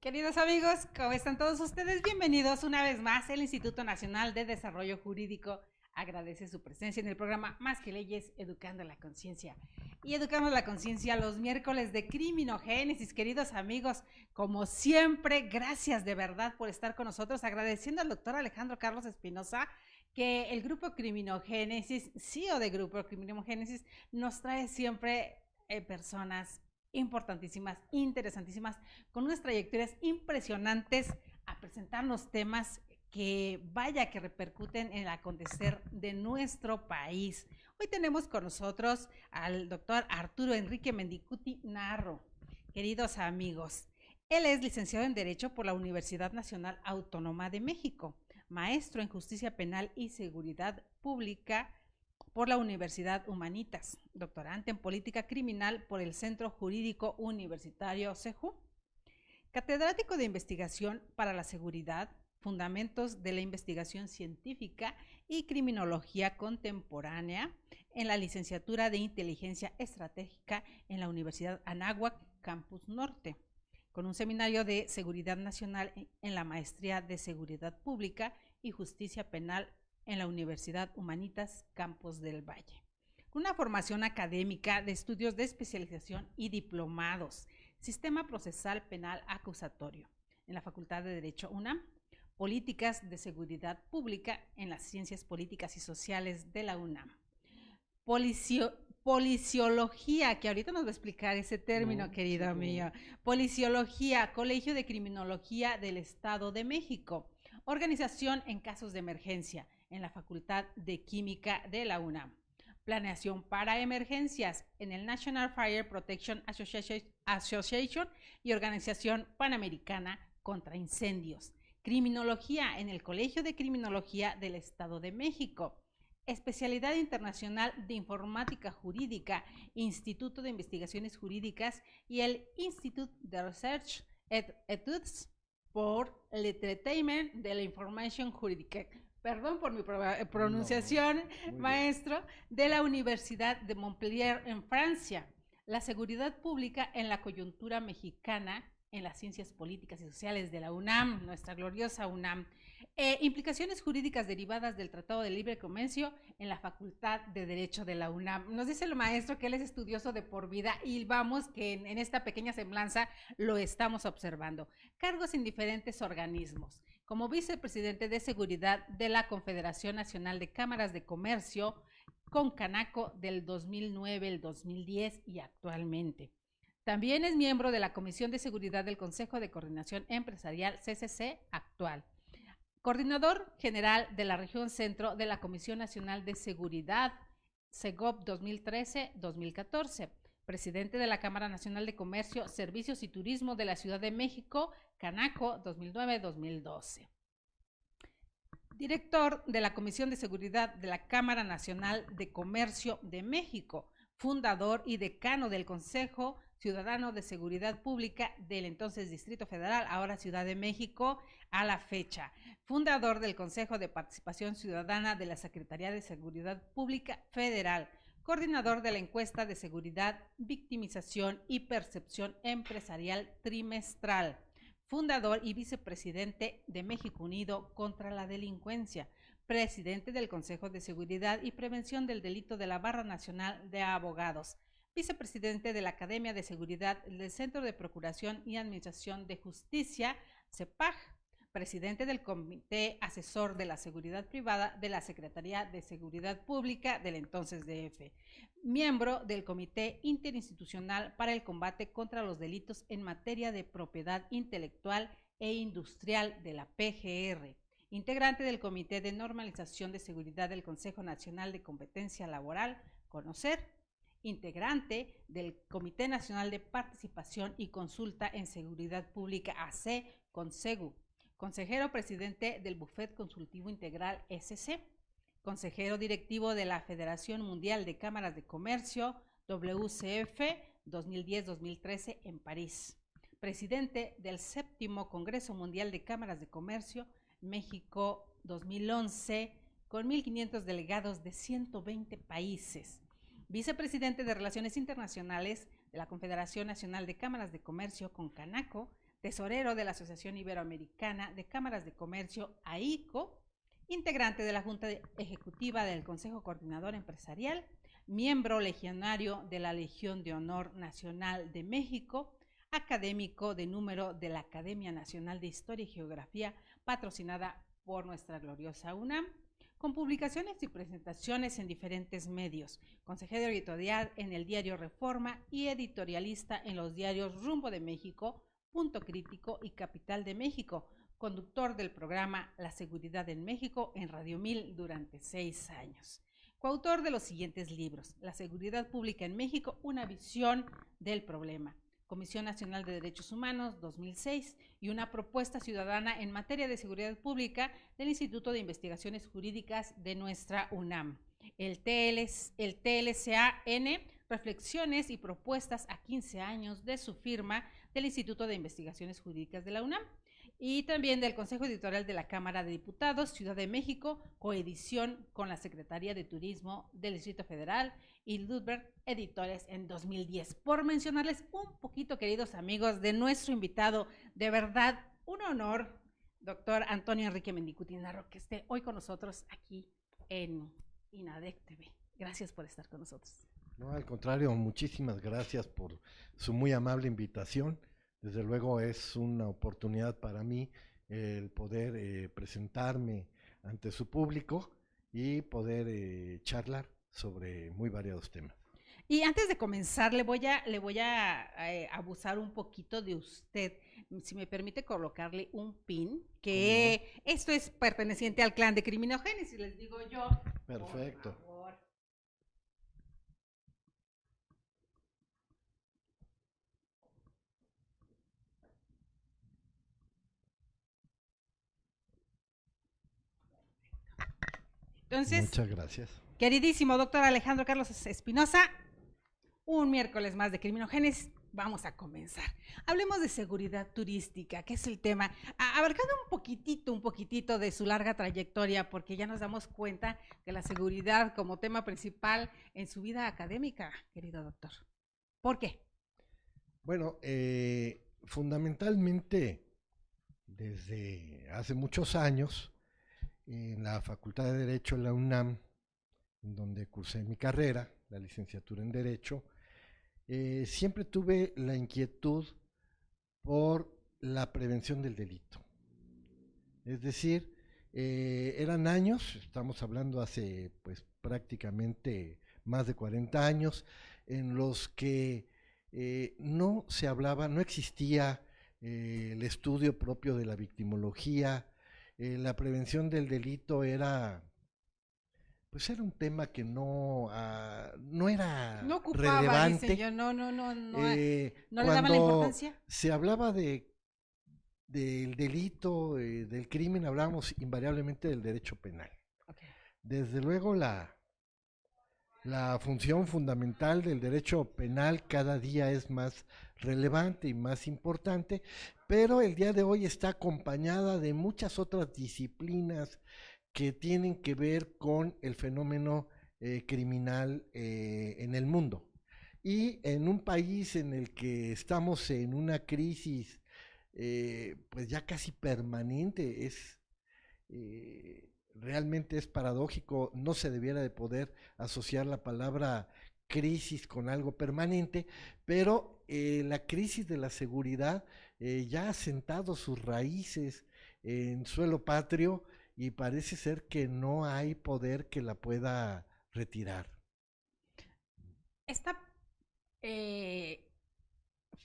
Queridos amigos, ¿cómo están todos ustedes? Bienvenidos una vez más. El Instituto Nacional de Desarrollo Jurídico agradece su presencia en el programa Más que Leyes, Educando la Conciencia. Y educamos la conciencia los miércoles de Criminogénesis. Queridos amigos, como siempre, gracias de verdad por estar con nosotros. Agradeciendo al doctor Alejandro Carlos Espinosa que el Grupo Criminogénesis, CEO de Grupo Criminogénesis, nos trae siempre personas importantísimas, interesantísimas, con unas trayectorias impresionantes a presentarnos temas que vaya que repercuten en el acontecer de nuestro país. Hoy tenemos con nosotros al doctor Arturo Enrique Mendicuti Narro. Queridos amigos, él es licenciado en Derecho por la Universidad Nacional Autónoma de México, maestro en Justicia Penal y Seguridad Pública por la Universidad Humanitas, doctorante en Política Criminal por el Centro Jurídico Universitario CEJU, catedrático de Investigación para la Seguridad, Fundamentos de la Investigación Científica y Criminología Contemporánea en la licenciatura de Inteligencia Estratégica en la Universidad Anáhuac, Campus Norte, con un seminario de Seguridad Nacional en la Maestría de Seguridad Pública y Justicia Penal en la Universidad Humanitas Campos del Valle. Una formación académica de estudios de especialización y diplomados, Sistema Procesal Penal Acusatorio, en la Facultad de Derecho UNAM, Políticas de Seguridad Pública en las Ciencias Políticas y Sociales de la UNAM. Policiología, que ahorita nos va a explicar ese término, querido mío. Policiología, Colegio de Criminología del Estado de México. Organización en casos de emergencia en la Facultad de Química de la UNAM. Planeación para emergencias en el National Fire Protection Association y Organización Panamericana contra Incendios. Criminología en el Colegio de Criminología del Estado de México. Especialidad Internacional de Informática Jurídica, Instituto de Investigaciones Jurídicas y el Institute de Research Etudes por L'Entretainment de la Información Jurídica. Perdón por mi pronunciación, no, maestro, de la Universidad de Montpellier en Francia. La seguridad pública en la coyuntura mexicana en las ciencias políticas y sociales de la UNAM, nuestra gloriosa UNAM. Implicaciones jurídicas derivadas del Tratado de Libre Comercio en la Facultad de Derecho de la UNAM. Nos dice el maestro que él es estudioso de por vida y vamos que en esta pequeña semblanza lo estamos observando. Cargos en diferentes organismos. Como vicepresidente de Seguridad de la Confederación Nacional de Cámaras de Comercio, con Canaco del 2009 al 2010 y actualmente. También es miembro de la Comisión de Seguridad del Consejo de Coordinación Empresarial CCC actual. Coordinador general de la región centro de la Comisión Nacional de Seguridad, CEGOP 2013-2014. Presidente de la Cámara Nacional de Comercio, Servicios y Turismo de la Ciudad de México, Canaco 2009-2012. Director de la Comisión de Seguridad de la Cámara Nacional de Comercio de México, fundador y decano del Consejo Ciudadano de Seguridad Pública del entonces Distrito Federal, ahora Ciudad de México, a la fecha. Fundador del Consejo de Participación Ciudadana de la Secretaría de Seguridad Pública Federal. Coordinador de la encuesta de seguridad, victimización y percepción empresarial trimestral. Fundador y vicepresidente de México Unido contra la Delincuencia. Presidente del Consejo de Seguridad y Prevención del Delito de la Barra Nacional de Abogados. Vicepresidente de la Academia de Seguridad del Centro de Procuración y Administración de Justicia, CEPAJ. Presidente del Comité Asesor de la Seguridad Privada de la Secretaría de Seguridad Pública del entonces DF. Miembro del Comité Interinstitucional para el Combate contra los Delitos en Materia de Propiedad Intelectual e Industrial de la PGR. Integrante del Comité de Normalización de Seguridad del Consejo Nacional de Competencia Laboral, CONOCER. Integrante del Comité Nacional de Participación y Consulta en Seguridad Pública, AC, CONSEGU. Consejero presidente del Buffet Consultivo Integral SC, consejero directivo de la Federación Mundial de Cámaras de Comercio, WCF 2010-2013 en París, presidente del 7º Congreso Mundial de Cámaras de Comercio, México 2011, con 1.500 delegados de 120 países, vicepresidente de Relaciones Internacionales de la Confederación Nacional de Cámaras de Comercio con Canaco, tesorero de la Asociación Iberoamericana de Cámaras de Comercio, AICO, integrante de la Junta Ejecutiva del Consejo Coordinador Empresarial, miembro legionario de la Legión de Honor Nacional de México, académico de número de la Academia Nacional de Historia y Geografía, patrocinada por nuestra gloriosa UNAM, con publicaciones y presentaciones en diferentes medios, consejero editorial en el diario Reforma y editorialista en los diarios Rumbo de México, Punto Crítico y Capital de México, conductor del programa La Seguridad en México en Radio 1000 durante 6 años. Coautor de los siguientes libros: La Seguridad Pública en México, una visión del problema, Comisión Nacional de Derechos Humanos, 2006, y una propuesta ciudadana en materia de seguridad pública del Instituto de Investigaciones Jurídicas de nuestra UNAM. El TLCAN, Reflexiones y Propuestas a 15 años de su firma del Instituto de Investigaciones Jurídicas de la UNAM. Y también del Consejo Editorial de la Cámara de Diputados, Ciudad de México, coedición con la Secretaría de Turismo del Distrito Federal y Ludberg Editores en 2010. Por mencionarles un poquito, queridos amigos, de nuestro invitado, de verdad, un honor, doctor Antonio Enrique Mendicuti Narro, que esté hoy con nosotros aquí en INADEC TV. Gracias por estar con nosotros. No, al contrario, muchísimas gracias por su muy amable invitación. Desde luego es una oportunidad para mí el poder presentarme ante su público y poder charlar sobre muy variados temas. Y antes de comenzar, le voy a abusar un poquito de usted. Si me permite colocarle un pin, que no, esto es perteneciente al clan de Criminogénesis, les digo yo. Perfecto. Entonces, muchas gracias. Queridísimo doctor Alejandro Carlos Espinosa, un miércoles más de Criminogénesis, vamos a comenzar. Hablemos de seguridad turística, que es el tema, abarcando un poquitito de su larga trayectoria, porque ya nos damos cuenta de la seguridad como tema principal en su vida académica, querido doctor. ¿Por qué? Bueno, fundamentalmente, desde hace muchos años, en la Facultad de Derecho de la UNAM, en donde cursé mi carrera, la licenciatura en Derecho, siempre tuve la inquietud por la prevención del delito. Es decir, eran años, estamos hablando hace pues prácticamente más de 40 años, en los que no se hablaba, no existía el estudio propio de la victimología. La prevención del delito era un tema que no era no ocupaba, relevante. Dice yo, no le daban la importancia. Se hablaba del delito, del crimen, hablábamos invariablemente del derecho penal. Okay. Desde luego la función fundamental del derecho penal cada día es más relevante y más importante, pero el día de hoy está acompañada de muchas otras disciplinas que tienen que ver con el fenómeno criminal en el mundo. Y en un país en el que estamos en una crisis pues ya casi permanente, realmente es paradójico, no se debiera de poder asociar la palabra crisis con algo permanente, pero la crisis de la seguridad ya ha sentado sus raíces en suelo patrio y parece ser que no hay poder que la pueda retirar. Esta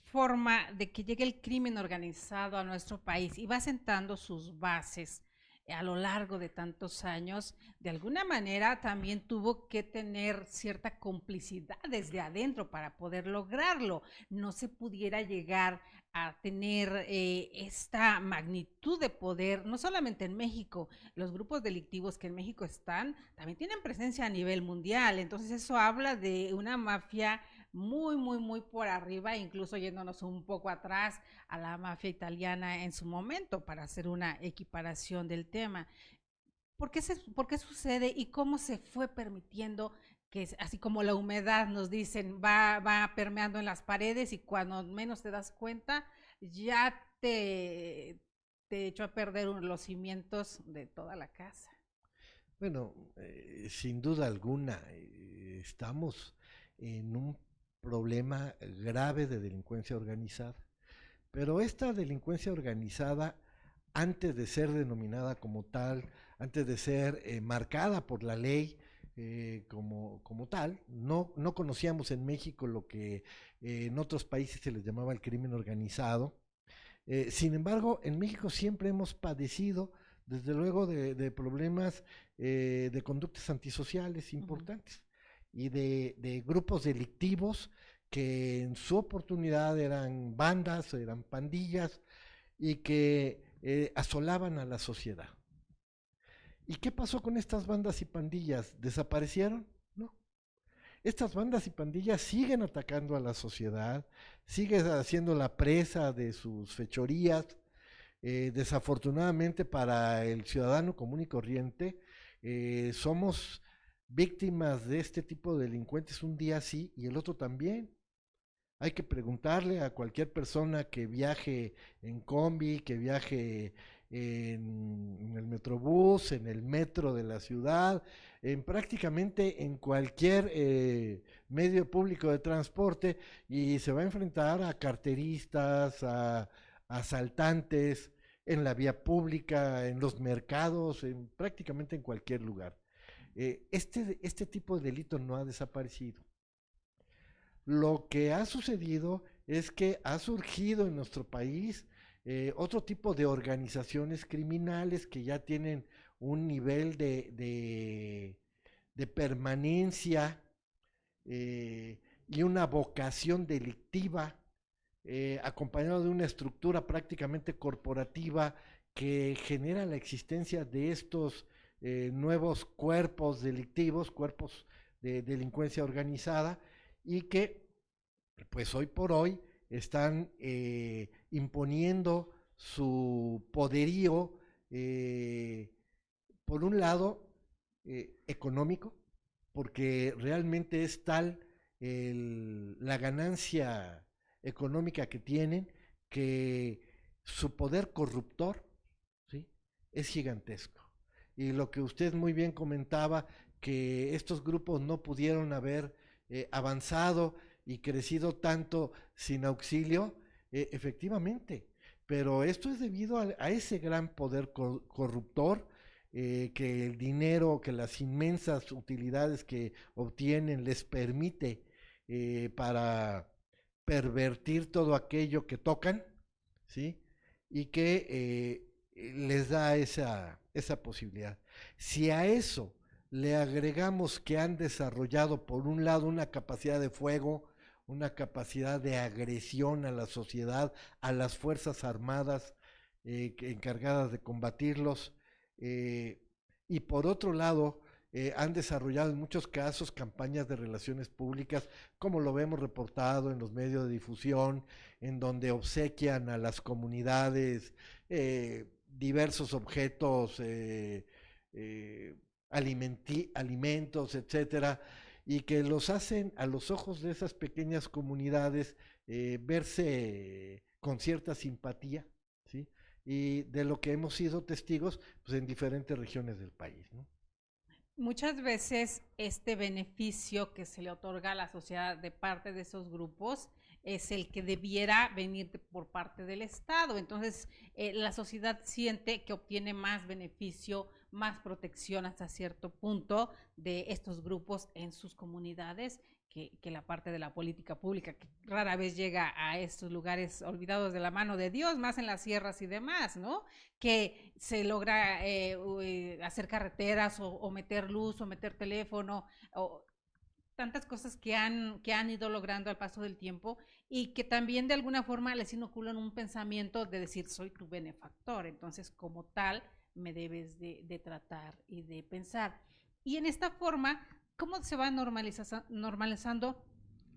forma de que llegue el crimen organizado a nuestro país y va sentando sus bases a lo largo de tantos años, de alguna manera también tuvo que tener cierta complicidad desde adentro para poder lograrlo. No se pudiera llegar a tener esta magnitud de poder, no solamente en México, los grupos delictivos que en México están, también tienen presencia a nivel mundial, entonces eso habla de una mafia muy por arriba, incluso yéndonos un poco atrás a la mafia italiana en su momento para hacer una equiparación del tema. ¿Por qué sucede y cómo se fue permitiendo que, así como la humedad nos dicen, va permeando en las paredes y cuando menos te das cuenta, ya te echó a perder los cimientos de toda la casa. Bueno, sin duda alguna, estamos en un problema grave de delincuencia organizada, pero esta delincuencia organizada, antes de ser denominada como tal, antes de ser marcada por la ley como tal, no conocíamos en México lo que en otros países se les llamaba el crimen organizado. Sin embargo, en México siempre hemos padecido, desde luego, de problemas de conductas antisociales importantes y de grupos delictivos que en su oportunidad eran bandas, eran pandillas y que asolaban a la sociedad. ¿Y qué pasó con estas bandas y pandillas? ¿Desaparecieron? No. Estas bandas y pandillas siguen atacando a la sociedad, siguen haciendo la presa de sus fechorías. Desafortunadamente para el ciudadano común y corriente, somos víctimas de este tipo de delincuentes un día sí y el otro también. Hay que preguntarle a cualquier persona que viaje en combi, que viaje en el metrobús, en el metro de la ciudad, en prácticamente en cualquier medio público de transporte y se va a enfrentar a carteristas, a asaltantes en la vía pública, en los mercados, prácticamente en cualquier lugar. Este tipo de delito no ha desaparecido. Lo que ha sucedido es que ha surgido en nuestro país otro tipo de organizaciones criminales que ya tienen un nivel de permanencia y una vocación delictiva, acompañado de una estructura prácticamente corporativa que genera la existencia de estos nuevos cuerpos delictivos, cuerpos de delincuencia organizada, y que pues hoy por hoy están imponiendo su poderío, por un lado, económico, porque realmente es tal la ganancia económica que tienen que su poder corruptor, ¿sí?, es gigantesco. Y lo que usted muy bien comentaba, que estos grupos no pudieron haber avanzado y crecido tanto sin auxilio, efectivamente, pero esto es debido a ese gran poder corruptor, que el dinero, que las inmensas utilidades que obtienen les permite para pervertir todo aquello que tocan, ¿sí? Y que les da esa posibilidad. Si a eso le agregamos que han desarrollado, por un lado, una capacidad de fuego, una capacidad de agresión a la sociedad, a las fuerzas armadas encargadas de combatirlos, y por otro lado, han desarrollado en muchos casos campañas de relaciones públicas, como lo vemos reportado en los medios de difusión, en donde obsequian a las comunidades diversos objetos, alimentos, etcétera, y que los hacen a los ojos de esas pequeñas comunidades verse con cierta simpatía, ¿sí? Y de lo que hemos sido testigos pues, en diferentes regiones del país, ¿no? Muchas veces este beneficio que se le otorga a la sociedad de parte de esos grupos es el que debiera venir por parte del Estado. Entonces, la sociedad siente que obtiene más beneficio, más protección hasta cierto punto de estos grupos en sus comunidades que la parte de la política pública, que rara vez llega a estos lugares olvidados de la mano de Dios, más en las sierras y demás, ¿no? Que se logra hacer carreteras o meter luz o meter teléfono o tantas cosas que han ido logrando al paso del tiempo y que también de alguna forma les inoculan un pensamiento de decir soy tu benefactor, entonces como tal me debes de tratar y de pensar. Y en esta forma, ¿cómo se va normalizando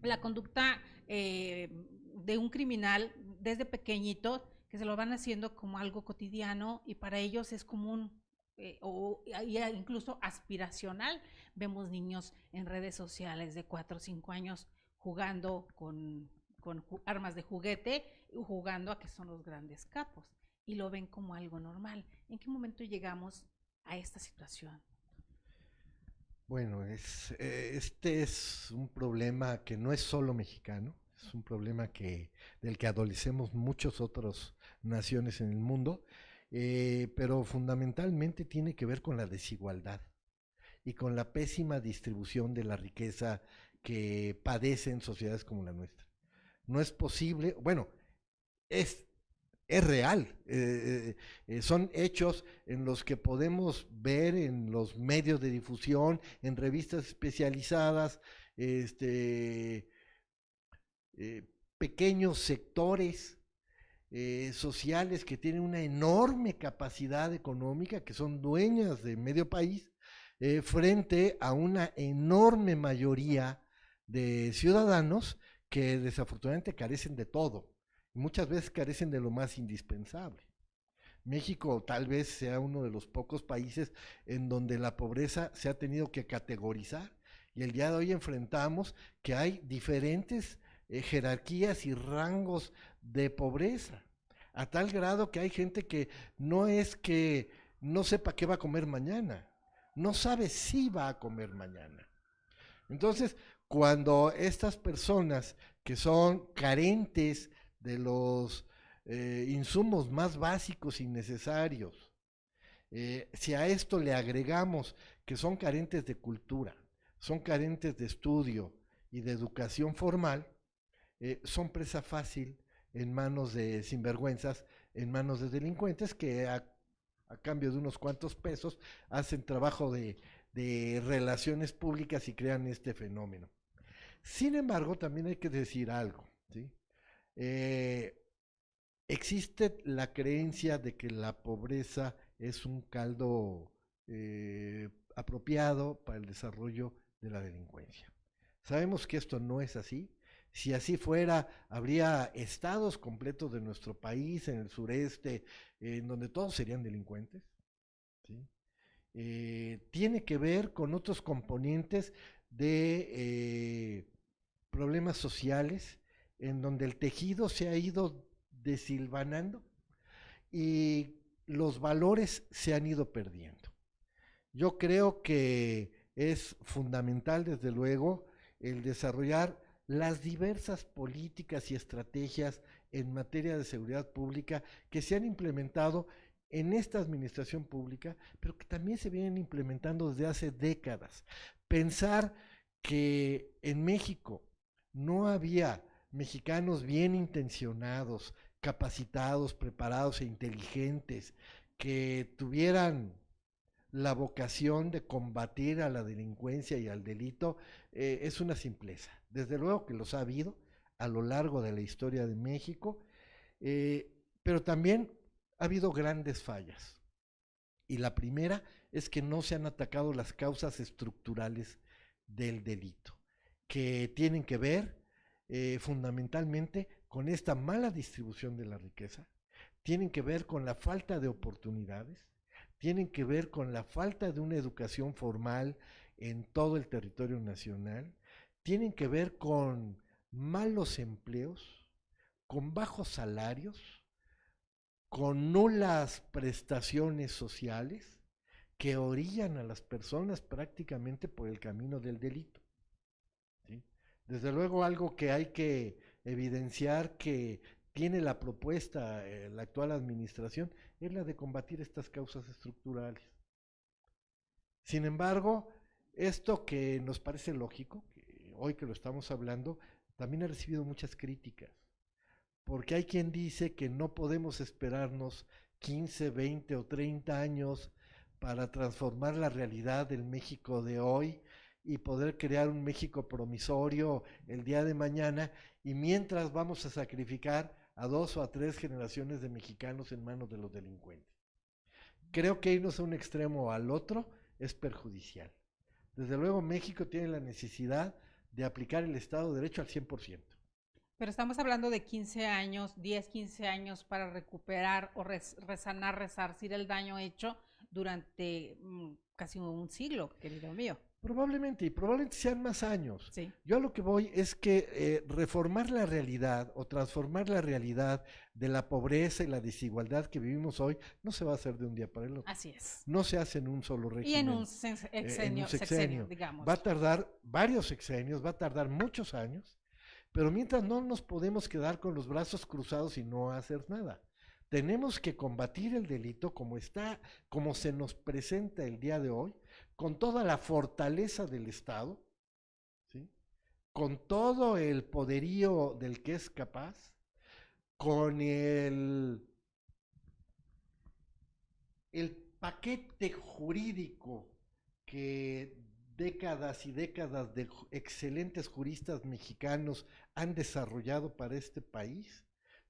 la conducta de un criminal desde pequeñito, que se lo van haciendo como algo cotidiano y para ellos es común o incluso aspiracional? Vemos niños en redes sociales de 4 o 5 años jugando con armas de juguete jugando a que son los grandes capos y lo ven como algo normal. ¿En qué momento llegamos a esta situación? Bueno, este es un problema que no es solo mexicano, es un problema del que adolecemos muchas otras naciones en el mundo, pero fundamentalmente tiene que ver con la desigualdad y con la pésima distribución de la riqueza que padecen sociedades como la nuestra. No es posible, bueno, es, es real, son hechos en los que podemos ver en los medios de difusión, en revistas especializadas, este, eh, pequeños sectores sociales que tienen una enorme capacidad económica, que son dueñas de medio país, frente a una enorme mayoría de ciudadanos que desafortunadamente carecen de todo, y muchas veces carecen de lo más indispensable. México tal vez sea uno de los pocos países en donde la pobreza se ha tenido que categorizar, y el día de hoy enfrentamos que hay diferentes jerarquías y rangos de pobreza, a tal grado que hay gente que no es que no sepa qué va a comer mañana, no sabe si va a comer mañana. Entonces, cuando estas personas que son carentes de los insumos más básicos y necesarios, si a esto le agregamos que son carentes de cultura, son carentes de estudio y de educación formal, son presa fácil en manos de sinvergüenzas, en manos de delincuentes que a cambio de unos cuantos pesos hacen trabajo de relaciones públicas y crean este fenómeno. Sin embargo, también hay que decir algo, ¿sí? Eh, Existe la creencia de que la pobreza es un caldo apropiado para el desarrollo de la delincuencia. Sabemos que esto no es así. Si así fuera, habría estados completos de nuestro país, en el sureste, en donde todos serían delincuentes. ¿Sí? Tiene que ver con otros componentes de problemas sociales, en donde el tejido se ha ido desilvanando y los valores se han ido perdiendo. Yo creo que es fundamental, desde luego, el desarrollar las diversas políticas y estrategias en materia de seguridad pública que se han implementado en esta administración pública, pero que también se vienen implementando desde hace décadas. Pensar que en México no había mexicanos bien intencionados, capacitados, preparados e inteligentes, que tuvieran la vocación de combatir a la delincuencia y al delito, es una simpleza. Desde luego que los ha habido a lo largo de la historia de México, pero también ha habido grandes fallas. Y la primera es que no se han atacado las causas estructurales del delito, que tienen que ver fundamentalmente con esta mala distribución de la riqueza, tienen que ver con la falta de oportunidades, tienen que ver con la falta de una educación formal en todo el territorio nacional, tienen que ver con malos empleos, con bajos salarios, con nulas prestaciones sociales que orillan a las personas prácticamente por el camino del delito. ¿Sí? Desde luego, algo que hay que evidenciar que tiene la propuesta la actual administración es la de combatir estas causas estructurales. Sin embargo, esto que nos parece lógico, que hoy que lo estamos hablando, también ha recibido muchas críticas, porque hay quien dice que no podemos esperarnos 15, 20 o 30 años para transformar la realidad del México de hoy y poder crear un México promisorio el día de mañana, y mientras vamos a sacrificar a 2 o a 3 generaciones de mexicanos en manos de los delincuentes. Creo que irnos a un extremo o al otro es perjudicial. Desde luego, México tiene la necesidad de aplicar el Estado de Derecho al 100%. Pero estamos hablando de 15 años, 10, 15 años para recuperar o resanar, resarcir el daño hecho durante casi un siglo, querido mío. Probablemente, y probablemente sean más años. Sí. Yo a lo que voy es que reformar la realidad o transformar la realidad de la pobreza y la desigualdad que vivimos hoy no se va a hacer de un día para el otro. Así es. No se hace en un solo Y en régimen, un en un sexenio, sexenio. digamos. Va a tardar varios sexenios, va a tardar muchos años, pero mientras no nos podemos quedar con los brazos cruzados y no hacer nada. Tenemos que combatir el delito como está, como se nos presenta el día de hoy, con toda la fortaleza del Estado, ¿sí? Con todo el poderío del que es capaz, con el paquete jurídico que décadas y décadas de excelentes juristas mexicanos han desarrollado para este país,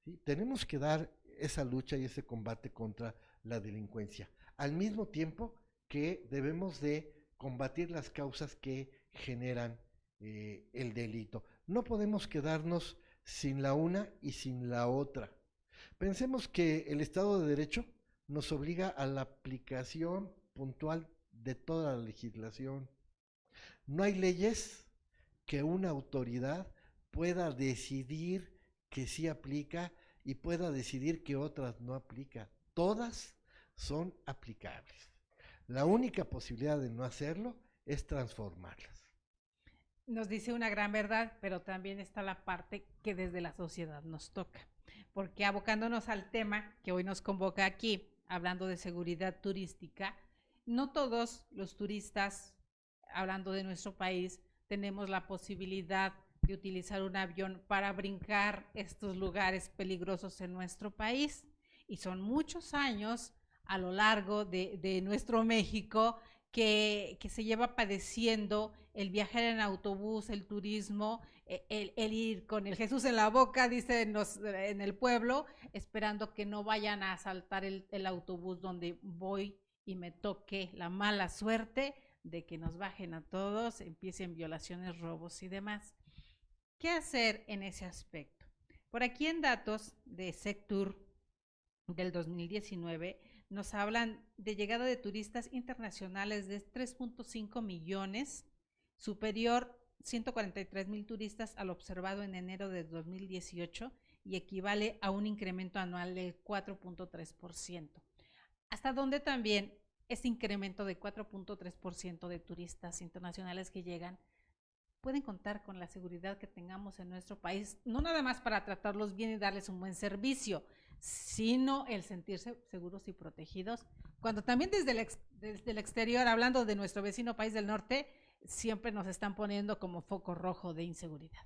¿sí? Tenemos que dar esa lucha y ese combate contra la delincuencia, al mismo tiempo que debemos de combatir las causas que generan el delito. No podemos quedarnos sin la una y sin la otra. Pensemos que el Estado de Derecho nos obliga a la aplicación puntual de toda la legislación. No hay leyes que una autoridad pueda decidir que sí aplica y pueda decidir que otras no aplica. Todas son aplicables. La única posibilidad de no hacerlo es transformarlas. Nos dice una gran verdad, pero también está la parte que desde la sociedad nos toca. Porque abocándonos al tema que hoy nos convoca aquí, hablando de seguridad turística, no todos los turistas, hablando de nuestro país, tenemos la posibilidad de utilizar un avión para brincar estos lugares peligrosos en nuestro país. Y son muchos años a lo largo de nuestro México que se lleva padeciendo el viajar en autobús, el turismo, el ir con el Jesús en la boca, dicen en el pueblo, esperando que no vayan a asaltar el autobús donde voy y me toque la mala suerte de que nos bajen a todos, empiecen violaciones, robos y demás. ¿Qué hacer en ese aspecto? Por aquí en datos de Sectur del 2019 nos hablan de llegada de turistas internacionales de 3.5 millones, superior 143,000 turistas al observado en enero de 2018 y equivale a un incremento anual del 4.3%. Hasta donde también ese incremento de 4.3% de turistas internacionales que llegan pueden contar con la seguridad que tengamos en nuestro país, no nada más para tratarlos bien y darles un buen servicio, sino el sentirse seguros y protegidos, cuando también desde el exterior, hablando de nuestro vecino país del norte, siempre nos están poniendo como foco rojo de inseguridad.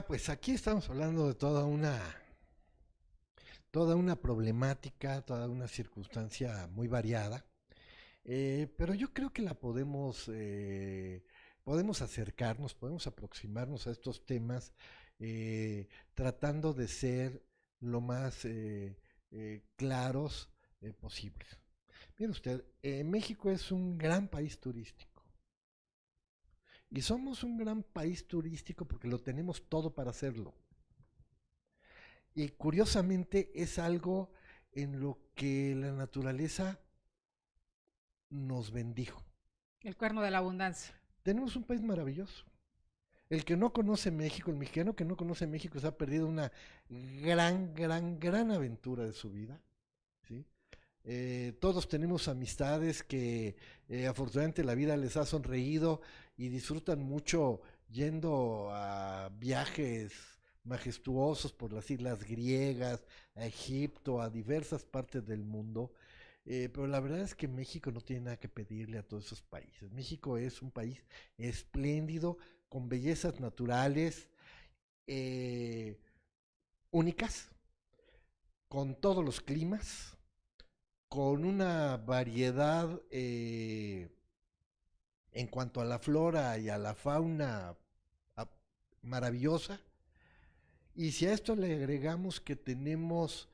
Pues aquí estamos hablando de toda una problemática, toda una circunstancia muy variada, pero yo creo que la podemos acercarnos, podemos aproximarnos a estos temas tratando de ser lo más claros posibles. Mire usted, México es un gran país turístico. Y somos un gran país turístico porque lo tenemos todo para hacerlo. Y curiosamente es algo en lo que la naturaleza nos bendijo. El cuerno de la abundancia. Tenemos un país maravilloso. El que no conoce México, el mexicano que no conoce México se ha perdido una gran aventura de su vida, ¿sí? Todos tenemos amistades que afortunadamente la vida les ha sonreído y disfrutan mucho yendo a viajes majestuosos por las islas griegas, a Egipto, a diversas partes del mundo. Pero la verdad es que México no tiene nada que pedirle a todos esos países. México es un país espléndido, con bellezas naturales únicas, con todos los climas, con una variedad en cuanto a la flora y a la fauna maravillosa. Y si a esto le agregamos que tenemos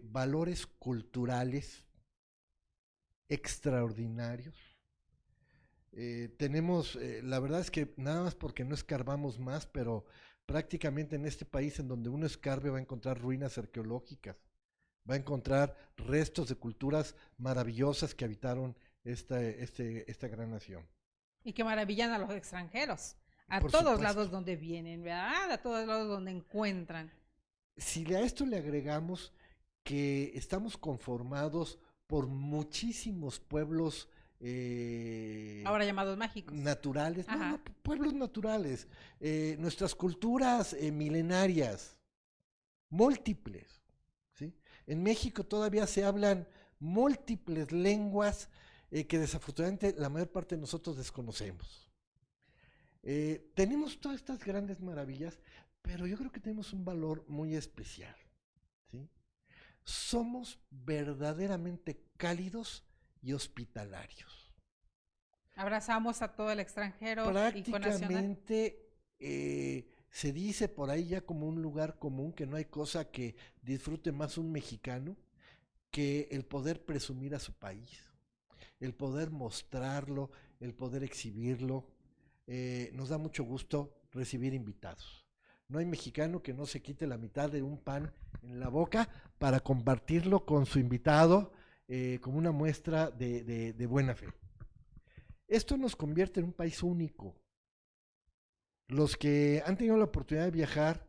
valores culturales extraordinarios, tenemos, la verdad es que nada más porque no escarbamos más, pero prácticamente en este país en donde uno escarbe va a encontrar ruinas arqueológicas, va a encontrar restos de culturas maravillosas que habitaron esta gran nación. Y que maravillan a los extranjeros, a Por todos supuesto. lados donde vienen, ¿verdad? A todos lados donde encuentran. Si a esto le agregamos que estamos conformados por muchísimos pueblos Ahora llamados mágicos. naturales, Ajá. no, pueblos naturales, nuestras culturas milenarias, múltiples, ¿sí? En México todavía se hablan múltiples lenguas que desafortunadamente la mayor parte de nosotros desconocemos. Tenemos todas estas grandes maravillas, pero yo creo que tenemos un valor muy especial, ¿sí? Somos verdaderamente cálidos y hospitalarios. Abrazamos a todo el extranjero y connacional. Prácticamente se dice por ahí ya como un lugar común que no hay cosa que disfrute más un mexicano que el poder presumir a su país, el poder mostrarlo, el poder exhibirlo. Nos da mucho gusto recibir invitados. No hay mexicano que no se quite la mitad de un pan en la boca para compartirlo con su invitado como una muestra de buena fe. Esto nos convierte en un país único. Los que han tenido la oportunidad de viajar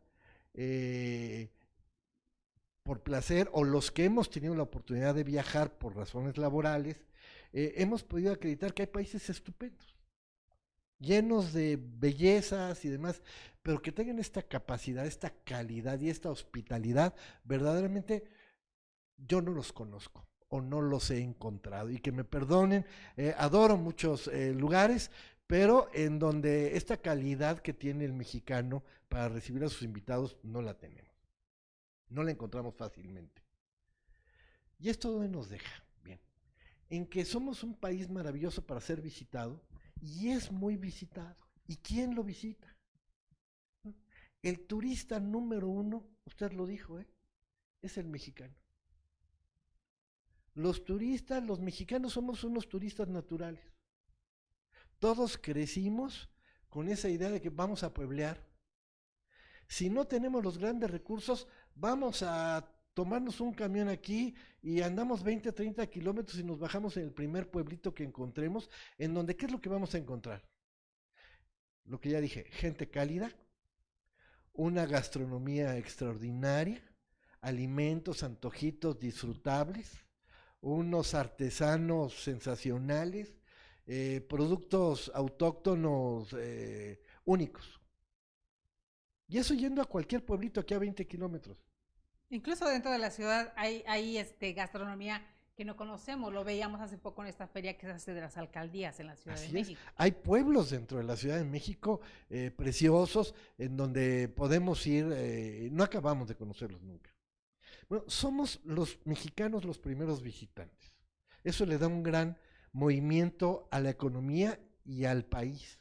por placer o los que hemos tenido la oportunidad de viajar por razones laborales, hemos podido acreditar que hay países estupendos, llenos de bellezas y demás, pero que tengan esta capacidad, esta calidad y esta hospitalidad, verdaderamente yo no los conozco o no los he encontrado. Y que me perdonen, adoro muchos lugares, pero en donde esta calidad que tiene el mexicano para recibir a sus invitados no la tenemos. No la encontramos fácilmente. ¿Y esto dónde nos deja? Bien, en que somos un país maravilloso para ser visitado y es muy visitado. ¿Y quién lo visita? El turista número uno, usted lo dijo, es el mexicano. Los turistas, los mexicanos somos unos turistas naturales. Todos crecimos con esa idea de que vamos a pueblear. Si no tenemos los grandes recursos, vamos a tomarnos un camión aquí y andamos 20, 30 kilómetros y nos bajamos en el primer pueblito que encontremos, en donde, ¿qué es lo que vamos a encontrar? Lo que ya dije, gente cálida, una gastronomía extraordinaria, alimentos, antojitos disfrutables, unos artesanos sensacionales, productos autóctonos únicos. Y eso yendo a cualquier pueblito aquí a 20 kilómetros. Incluso dentro de la ciudad hay gastronomía que no conocemos. Lo veíamos hace poco en esta feria que se hace de las alcaldías en la Ciudad de México. Hay pueblos dentro de la Ciudad de México preciosos en donde podemos ir, no acabamos de conocerlos nunca. Bueno, somos los mexicanos los primeros visitantes. Eso le da un gran movimiento a la economía y al país.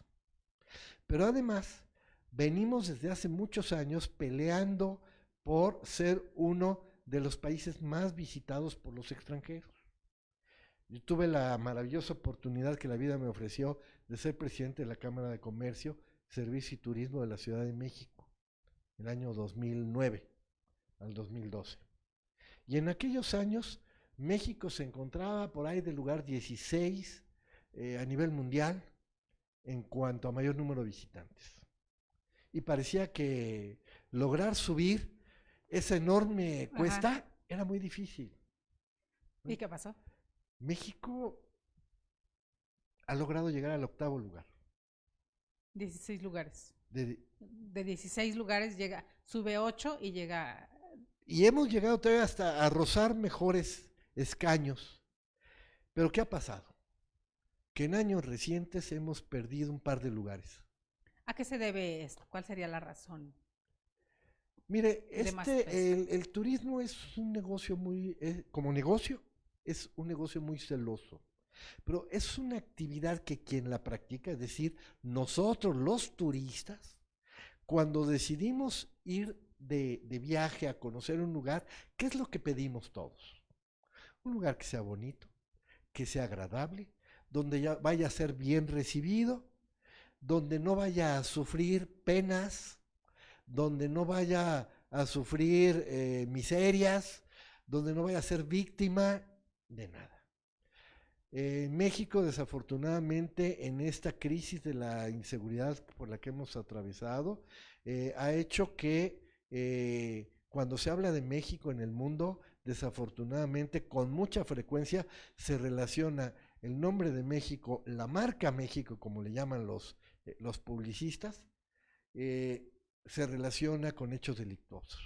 Pero además, venimos desde hace muchos años peleando por ser uno de los países más visitados por los extranjeros. Yo tuve la maravillosa oportunidad que la vida me ofreció de ser presidente de la Cámara de Comercio, Servicio y Turismo de la Ciudad de México, el año 2009 al 2012. Y en aquellos años, México se encontraba por ahí del lugar 16 a nivel mundial en cuanto a mayor número de visitantes. Y parecía que lograr subir esa enorme cuesta era muy difícil. ¿Y qué pasó? México ha logrado llegar al 8º lugar. 16 lugares. De 16 lugares sube 8 y llega... Y hemos llegado todavía hasta a rozar mejores escaños. Pero ¿qué ha pasado? Que en años recientes hemos perdido un par de lugares. ¿A qué se debe esto? ¿Cuál sería la razón? Mire, el turismo es un negocio muy, como negocio, es un negocio muy celoso, pero es una actividad que quien la practica, es decir, nosotros los turistas, cuando decidimos ir de viaje a conocer un lugar, ¿qué es lo que pedimos todos? Un lugar que sea bonito, que sea agradable, donde ya vaya a ser bien recibido, donde no vaya a sufrir penas, donde no vaya a sufrir miserias, donde no vaya a ser víctima de nada. En México, desafortunadamente, en esta crisis de la inseguridad por la que hemos atravesado, ha hecho que cuando se habla de México en el mundo, desafortunadamente, con mucha frecuencia se relaciona el nombre de México, la marca México, como le llaman los publicistas, eh, se relaciona con hechos delictuosos,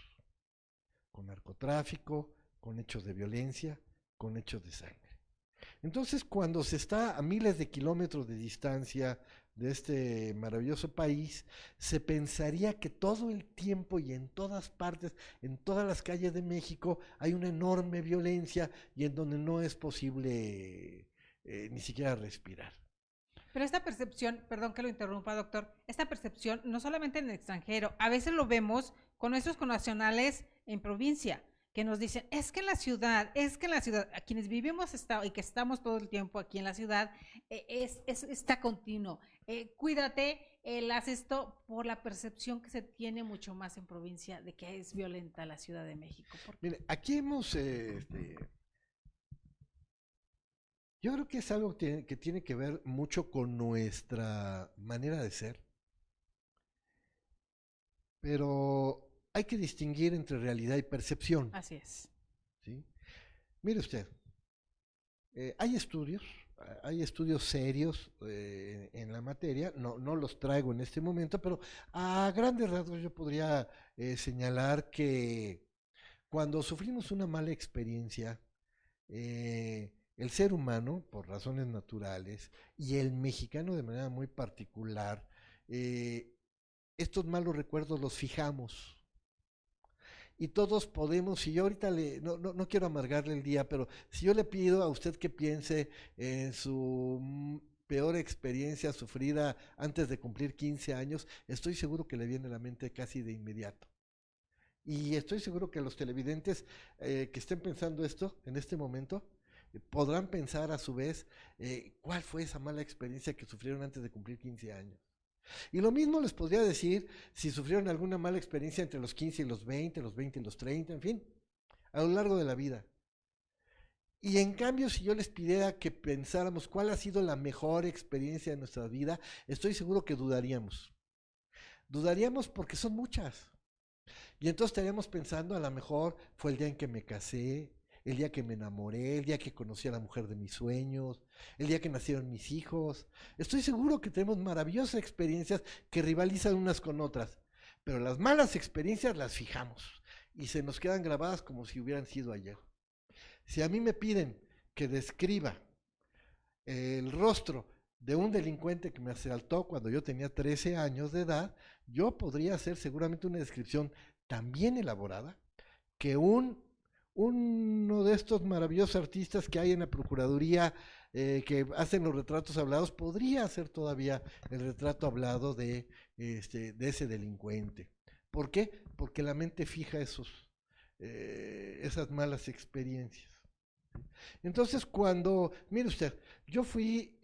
con narcotráfico, con hechos de violencia, con hechos de sangre. Entonces, cuando se está a miles de kilómetros de distancia de este maravilloso país, se pensaría que todo el tiempo y en todas partes, en todas las calles de México, hay una enorme violencia y en donde no es posible ni siquiera respirar. Pero esta percepción, perdón que lo interrumpa, doctor, esta percepción no solamente en el extranjero, a veces lo vemos con nuestros connacionales en provincia, que nos dicen, es que en la ciudad, a quienes vivimos y que estamos todo el tiempo aquí en la ciudad, está continuo. Cuídate, haz esto por la percepción que se tiene mucho más en provincia de que es violenta la Ciudad de México. Mire, aquí hemos yo creo que es algo que tiene que ver mucho con nuestra manera de ser, pero hay que distinguir entre realidad y percepción. Así es. ¿Sí? Mire usted, hay estudios serios en la materia, no los traigo en este momento, pero a grandes rasgos yo podría señalar que cuando sufrimos una mala experiencia, el ser humano, por razones naturales, y el mexicano de manera muy particular, estos malos recuerdos los fijamos. Y todos podemos, si yo ahorita no quiero amargarle el día, pero si yo le pido a usted que piense en su peor experiencia sufrida antes de cumplir 15 años, estoy seguro que le viene a la mente casi de inmediato. Y estoy seguro que los televidentes que estén pensando esto en este momento, podrán pensar a su vez cuál fue esa mala experiencia que sufrieron antes de cumplir 15 años. Y lo mismo les podría decir si sufrieron alguna mala experiencia entre los 15 y los 20 y los 30, en fin, a lo largo de la vida. Y en cambio, si yo les pidiera que pensáramos cuál ha sido la mejor experiencia de nuestra vida, estoy seguro que dudaríamos. Dudaríamos porque son muchas. Y entonces estaríamos pensando, a lo mejor fue el día en que me casé, el día que me enamoré, el día que conocí a la mujer de mis sueños, el día que nacieron mis hijos. Estoy seguro que tenemos maravillosas experiencias que rivalizan unas con otras, pero las malas experiencias las fijamos y se nos quedan grabadas como si hubieran sido ayer. Si a mí me piden que describa el rostro de un delincuente que me asaltó cuando yo tenía 13 años de edad, yo podría hacer seguramente una descripción tan bien elaborada que uno de estos maravillosos artistas que hay en la Procuraduría que hacen los retratos hablados podría hacer todavía el retrato hablado de ese delincuente. ¿Por qué? Porque la mente fija esas malas experiencias. Entonces mire usted, yo fui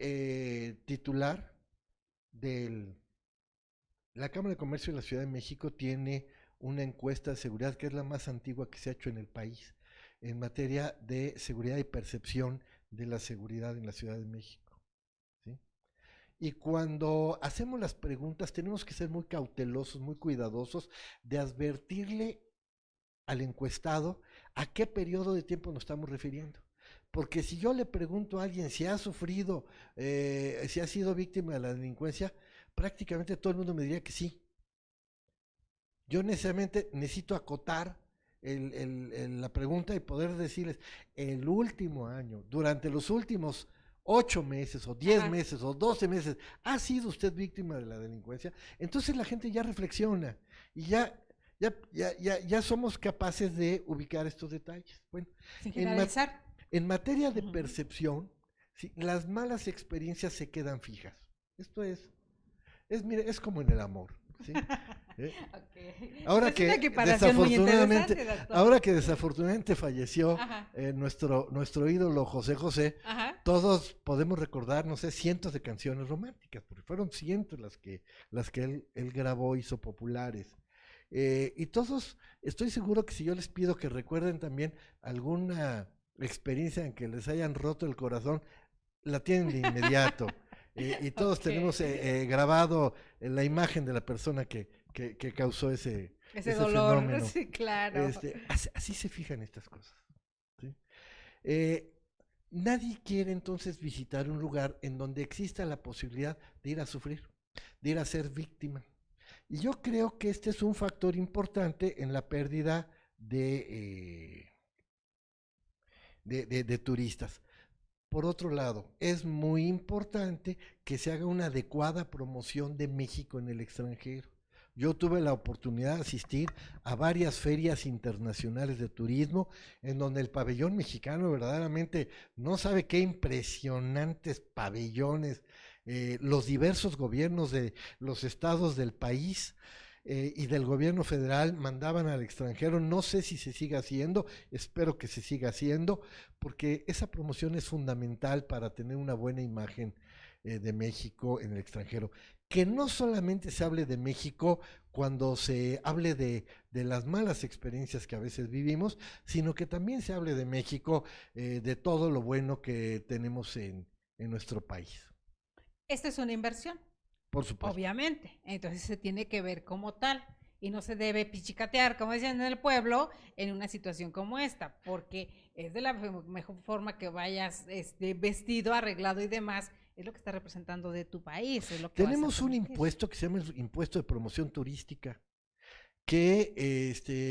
titular de la Cámara de Comercio de la Ciudad de México, tiene una encuesta de seguridad que es la más antigua que se ha hecho en el país en materia de seguridad y percepción de la seguridad en la Ciudad de México. ¿Sí? Y cuando hacemos las preguntas tenemos que ser muy cautelosos, muy cuidadosos de advertirle al encuestado a qué periodo de tiempo nos estamos refiriendo. Porque si yo le pregunto a alguien si ha sufrido, si ha sido víctima de la delincuencia, prácticamente todo el mundo me diría que sí. Yo necesariamente necesito acotar la pregunta y poder decirles, el último año, durante los últimos 8 meses o 10 meses o 12 meses, ¿ha sido usted víctima de la delincuencia? Entonces la gente ya reflexiona y ya somos capaces de ubicar estos detalles. Bueno, sin generalizar. En materia de percepción, sí, las malas experiencias se quedan fijas. Esto mire, es como en el amor. ¿Sí? Okay. Ahora que desafortunadamente falleció nuestro ídolo José José, todos podemos recordar, no sé, cientos de canciones románticas, porque fueron cientos las que él grabó, hizo populares. Y todos, estoy seguro que si yo les pido que recuerden también alguna experiencia en que les hayan roto el corazón, la tienen de inmediato. Y todos tenemos grabado la imagen de la persona que causó Ese ese dolor, fenómeno. sí, claro. Así se fijan estas cosas. ¿Sí? Eh, Nadie quiere entonces visitar un lugar en donde exista la posibilidad de ir a sufrir, de ir a ser víctima. Y yo creo que este es un factor importante en la pérdida de turistas. Por otro lado, es muy importante que se haga una adecuada promoción de México en el extranjero. Yo tuve la oportunidad de asistir a varias ferias internacionales de turismo en donde el pabellón mexicano verdaderamente no sabe qué impresionantes pabellones, los diversos gobiernos de los estados del país y del gobierno federal mandaban al extranjero. No sé si se sigue haciendo, espero que se siga haciendo, porque esa promoción es fundamental para tener una buena imagen de México en el extranjero. Que no solamente se hable de México cuando se hable de las malas experiencias que a veces vivimos, sino que también se hable de México, de todo lo bueno que tenemos en nuestro país. Esta es una inversión. Por supuesto. Obviamente, entonces se tiene que ver como tal y no se debe pichicatear, como decían en el pueblo, en una situación como esta, porque es de la mejor forma que vayas vestido, arreglado y demás, es lo que está representando de tu país, es lo que Tenemos un impuesto que se llama el impuesto de promoción turística, que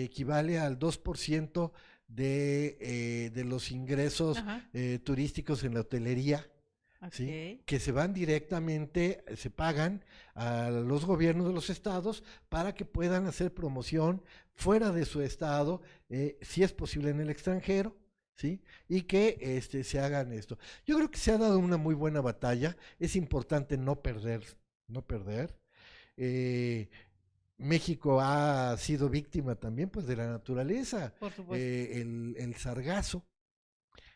equivale al 2% de los ingresos turísticos en la hotelería. ¿Sí? Que se van directamente, se pagan a los gobiernos de los estados para que puedan hacer promoción fuera de su estado, si es posible en el extranjero, ¿sí? Y que se hagan esto. Yo creo que se ha dado una muy buena batalla, es importante no perder, no perder. Eh, México ha sido víctima también pues de la naturaleza. Por supuesto. El sargazo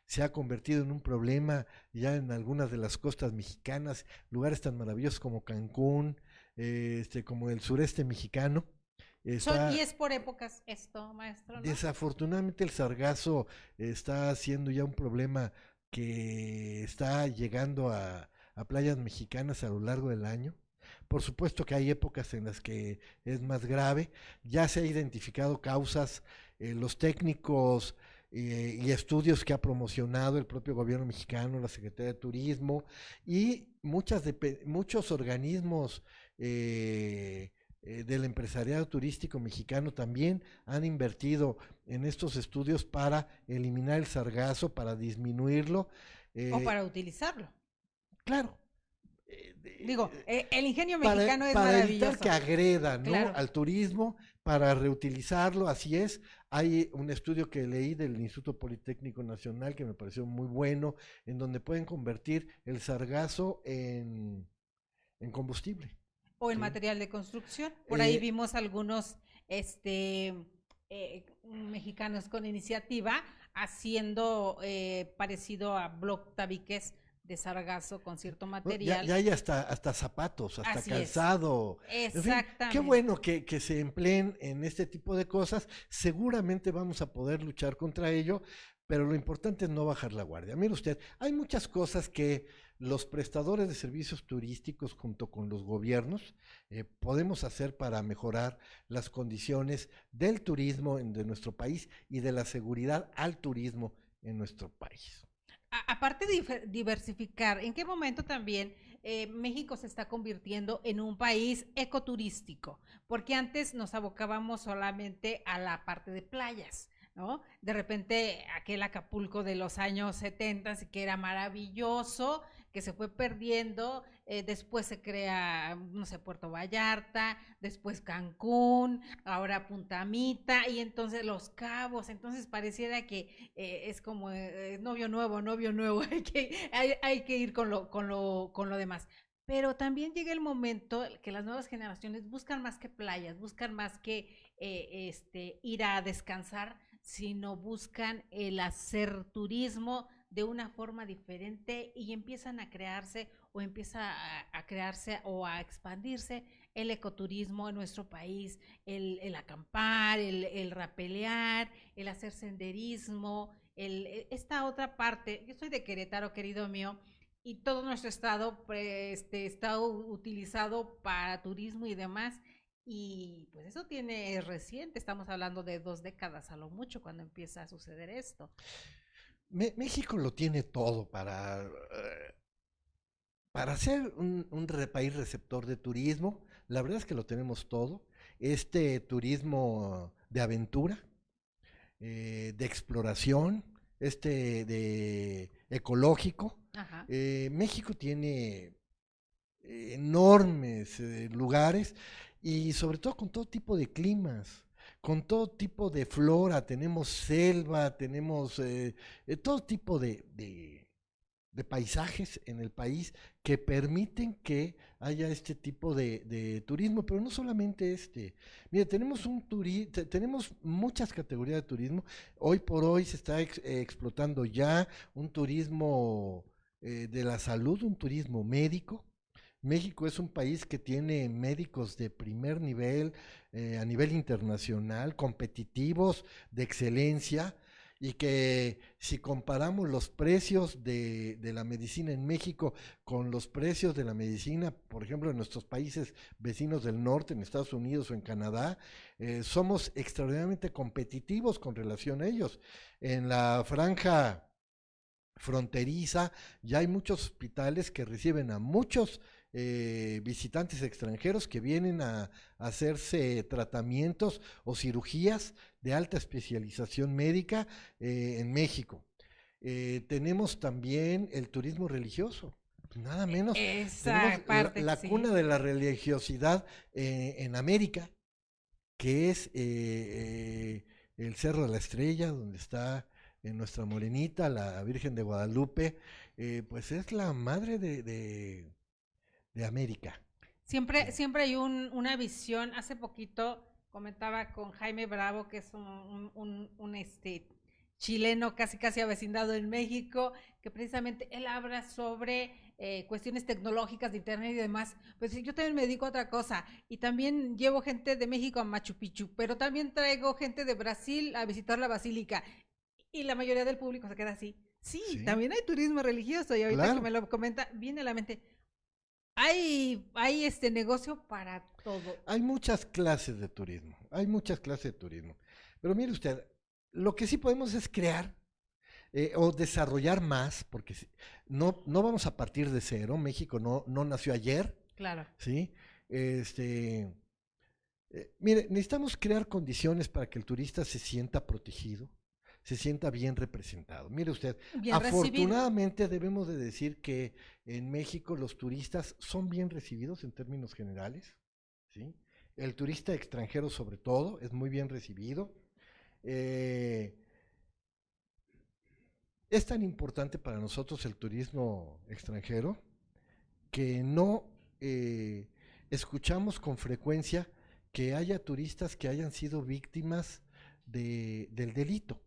se ha convertido en un problema ya en algunas de las costas mexicanas, lugares tan maravillosos como Cancún, como el sureste mexicano. Y es por épocas esto, maestro, ¿no? Desafortunadamente el sargazo está siendo ya un problema que está llegando a playas mexicanas a lo largo del año. Por supuesto que hay épocas en las que es más grave. Ya se ha identificado causas, los técnicos y estudios que ha promocionado el propio gobierno mexicano, la Secretaría de Turismo y muchos organismos del empresariado turístico mexicano también han invertido en estos estudios para eliminar el sargazo, para disminuirlo. O para utilizarlo. Claro. Digo, el ingenio mexicano es para maravilloso. evitar que agredan, ¿no? Claro. Al turismo, para reutilizarlo, así es. Hay un estudio que leí del Instituto Politécnico Nacional que me pareció muy bueno, en donde pueden convertir el sargazo en combustible. O en ¿sí? material de construcción. Por ahí vimos algunos mexicanos con iniciativa haciendo parecido a bloc tabiques de sargazo con cierto material. Ya hay hasta zapatos, hasta Así calzado. Es. Exactamente. En fin, qué bueno que se empleen en este tipo de cosas. Seguramente vamos a poder luchar contra ello, pero lo importante es no bajar la guardia. Mire usted, hay muchas cosas que los prestadores de servicios turísticos junto con los gobiernos podemos hacer para mejorar las condiciones del turismo de nuestro país y de la seguridad al turismo en nuestro país. Aparte de diversificar, ¿en qué momento también México se está convirtiendo en un país ecoturístico? Porque antes nos abocábamos solamente a la parte de playas, ¿no? De repente aquel Acapulco de los años 70 que era maravilloso, que se fue perdiendo, después se crea, no sé, Puerto Vallarta, después Cancún, ahora Punta Mita y entonces Los Cabos, entonces pareciera que es como novio nuevo, hay que ir con lo demás. Pero también llega el momento que las nuevas generaciones buscan más que playas, buscan más que ir a descansar, sino buscan el hacer turismo de una forma diferente y empiezan a crearse o a expandirse el ecoturismo en nuestro país, el acampar, el rapelear, el hacer senderismo, esta otra parte. Yo soy de Querétaro, querido mío, y todo nuestro estado está utilizado para turismo y demás. Y pues eso es reciente, estamos hablando de 2 décadas a lo mucho cuando empieza a suceder esto. México lo tiene todo para ser país receptor de turismo. La verdad es que lo tenemos todo. Este turismo de aventura, de exploración, de ecológico. Ajá. México tiene enormes lugares y sobre todo con todo tipo de climas, con todo tipo de flora, tenemos selva, tenemos todo tipo de paisajes en el país que permiten que haya este tipo de turismo, pero no solamente este. Mira, tenemos muchas categorías de turismo. Hoy por hoy se está explotando ya un turismo de la salud, un turismo médico. México es un país que tiene médicos de primer nivel, a nivel internacional, competitivos, de excelencia, y que si comparamos los precios de la medicina en México con los precios de la medicina, por ejemplo, en nuestros países vecinos del norte, en Estados Unidos o en Canadá, somos extraordinariamente competitivos con relación a ellos. En la franja fronteriza, ya hay muchos hospitales que reciben a muchos visitantes extranjeros que vienen a hacerse tratamientos o cirugías de alta especialización médica en México. Tenemos también el turismo religioso. Nada menos, tenemos Esa parte, la cuna sí. de la religiosidad en América, que es el Cerro de la Estrella, donde está nuestra morenita, la Virgen de Guadalupe, pues es la madre de América. Siempre, Sí, siempre hay una visión. Hace poquito comentaba con Jaime Bravo, que es un chileno casi casi avecindado en México, que precisamente él habla sobre cuestiones tecnológicas de internet y demás. Pues yo también me dedico a otra cosa y también llevo gente de México a Machu Picchu, pero también traigo gente de Brasil a visitar la basílica y la mayoría del público se queda así. Sí, sí, también hay turismo religioso y ahorita que claro. me lo comenta, viene a la mente, hay este negocio para todo. Hay muchas clases de turismo, hay muchas clases de turismo. Pero mire usted, lo que sí podemos es crear o desarrollar más, porque no vamos a partir de cero. México no nació ayer, Claro. ¿sí? Este, mire, necesitamos crear condiciones para que el turista se sienta protegido, se sienta bien representado. Mire usted, Bien recibido. afortunadamente debemos de decir que en México los turistas son bien recibidos en términos generales, ¿sí? El turista extranjero sobre todo es muy bien recibido. Eh, es tan importante para nosotros el turismo extranjero que no escuchamos con frecuencia que haya turistas que hayan sido víctimas del delito.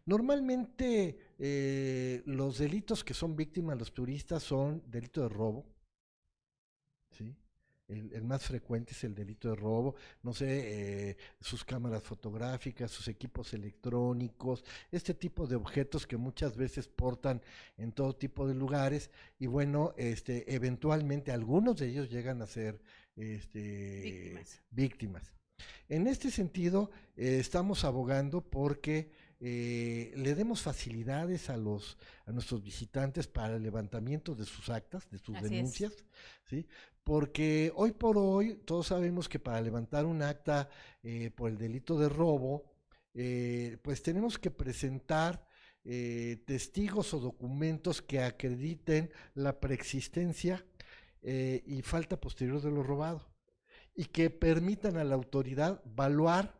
Normalmente los delitos que son víctimas los turistas son delito de robo, ¿sí? El más frecuente es el delito de robo, no sé, sus cámaras fotográficas, sus equipos electrónicos, este tipo de objetos que muchas veces portan en todo tipo de lugares y bueno, eventualmente algunos de ellos llegan a ser Víctimas. víctimas. En este sentido, estamos abogando porque le demos facilidades a nuestros visitantes para el levantamiento de sus actas, de sus Así es. denuncias, ¿sí? Porque hoy por hoy todos sabemos que para levantar un acta por el delito de robo, pues tenemos que presentar testigos o documentos que acrediten la preexistencia y falta posterior de lo robado y que permitan a la autoridad evaluar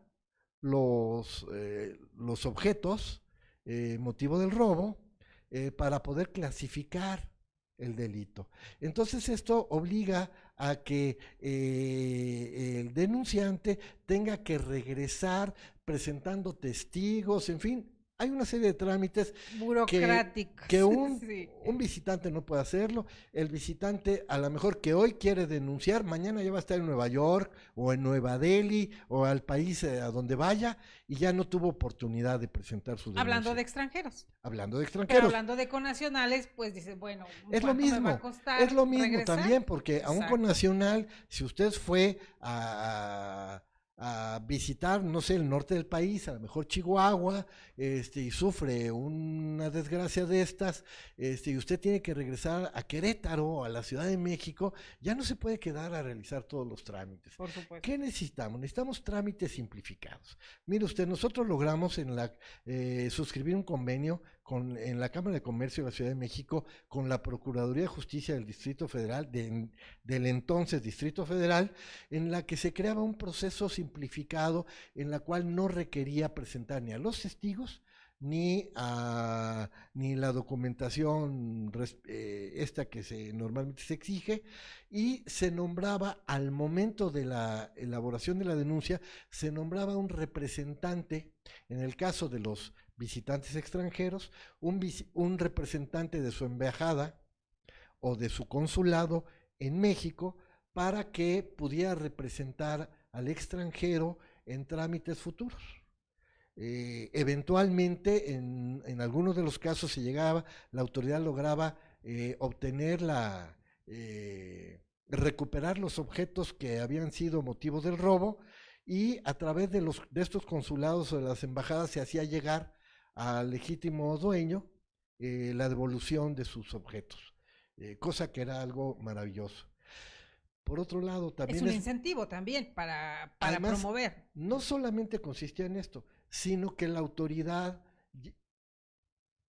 los objetos motivo del robo para poder clasificar el delito. Entonces esto obliga a que el denunciante tenga que regresar presentando testigos, en fin, hay una serie de trámites burocráticos. que Sí. un visitante no puede hacerlo. El visitante a lo mejor que hoy quiere denunciar, mañana ya va a estar en Nueva York o en Nueva Delhi o al país a donde vaya y ya no tuvo oportunidad de presentar su Hablando de denuncia. extranjeros. Hablando de Pero extranjeros. hablando de connacionales, pues dices, bueno, Es ¿cuánto me va a es costar lo mismo regresar? también, porque a un Exacto. connacional, si usted fue a visitar, no sé, el norte del país, a lo mejor Chihuahua, y sufre una desgracia de estas, y usted tiene que regresar a Querétaro, a la Ciudad de México, ya no se puede quedar a realizar todos los trámites. Por supuesto. ¿Qué necesitamos? Necesitamos trámites simplificados. Mire usted, nosotros logramos suscribir un convenio en la Cámara de Comercio de la Ciudad de México con la Procuraduría de Justicia del Distrito Federal, del entonces Distrito Federal, en la que se creaba un proceso simplificado en la cual no requería presentar ni a los testigos ni la documentación esta que normalmente se exige, y se nombraba al momento de la elaboración de la denuncia, se nombraba un representante, en el caso de los visitantes extranjeros, un representante de su embajada o de su consulado en México para que pudiera representar al extranjero en trámites futuros. Eventualmente, en algunos de los casos se llegaba, la autoridad lograba obtener recuperar los objetos que habían sido motivo del robo, y a través de estos consulados o de las embajadas se hacía llegar al legítimo dueño la devolución de sus objetos, cosa que era algo maravilloso. Por otro lado, Es también un incentivo también para además, promover. no solamente consistía en esto, sino que la autoridad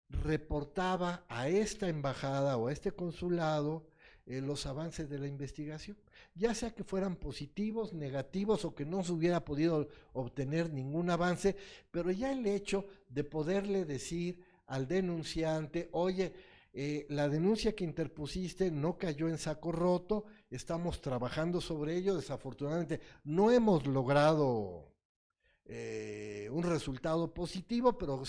reportaba a esta embajada o a este consulado los avances de la investigación, ya sea que fueran positivos, negativos o que no se hubiera podido obtener ningún avance, pero ya el hecho de poderle decir al denunciante, oye, la denuncia que interpusiste no cayó en saco roto, estamos trabajando sobre ello, desafortunadamente no hemos logrado un resultado positivo, pero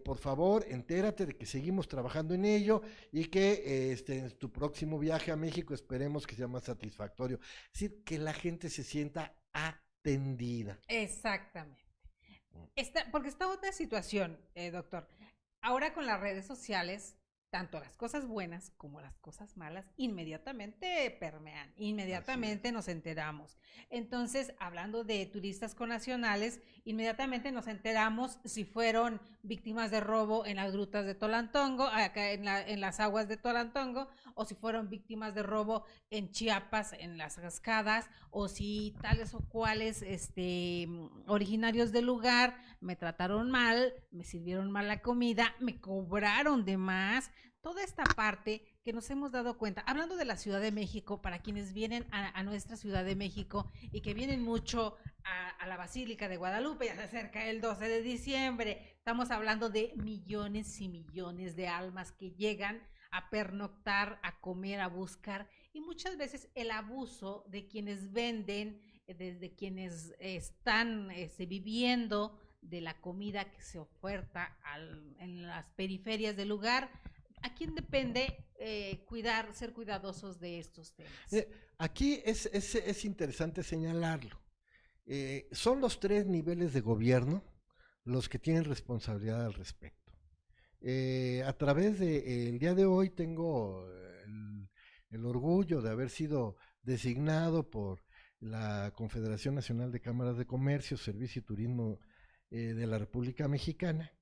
por favor, entérate de que seguimos trabajando en ello y que en tu próximo viaje a México esperemos que sea más satisfactorio. Es decir, que la gente se sienta atendida. Exactamente. Porque está otra situación, doctor. Ahora con las redes sociales, tanto las cosas buenas como las cosas malas inmediatamente permean, inmediatamente nos enteramos. Entonces, hablando de turistas connacionales, inmediatamente nos enteramos si fueron víctimas de robo en las grutas de Tolantongo, acá en las aguas de Tolantongo, o si fueron víctimas de robo en Chiapas, en las cascadas, o si tales o cuales originarios del lugar me trataron mal, me sirvieron mal la comida, me cobraron de más. Toda esta parte que nos hemos dado cuenta, hablando de la Ciudad de México, para quienes vienen a nuestra Ciudad de México y que vienen mucho a la Basílica de Guadalupe, ya se acerca el 12 de diciembre, estamos hablando de millones y millones de almas que llegan a pernoctar, a comer, a buscar, y muchas veces el abuso de quienes venden, desde quienes están viviendo de la comida que se oferta en las periferias del lugar. ¿A quién depende ser cuidadosos de estos temas? Aquí es interesante señalarlo. Son los 3 niveles de gobierno los que tienen responsabilidad al respecto. A través del día de hoy tengo el orgullo de haber sido designado por la Confederación Nacional de Cámaras de Comercio, Servicio y Turismo de la República Mexicana,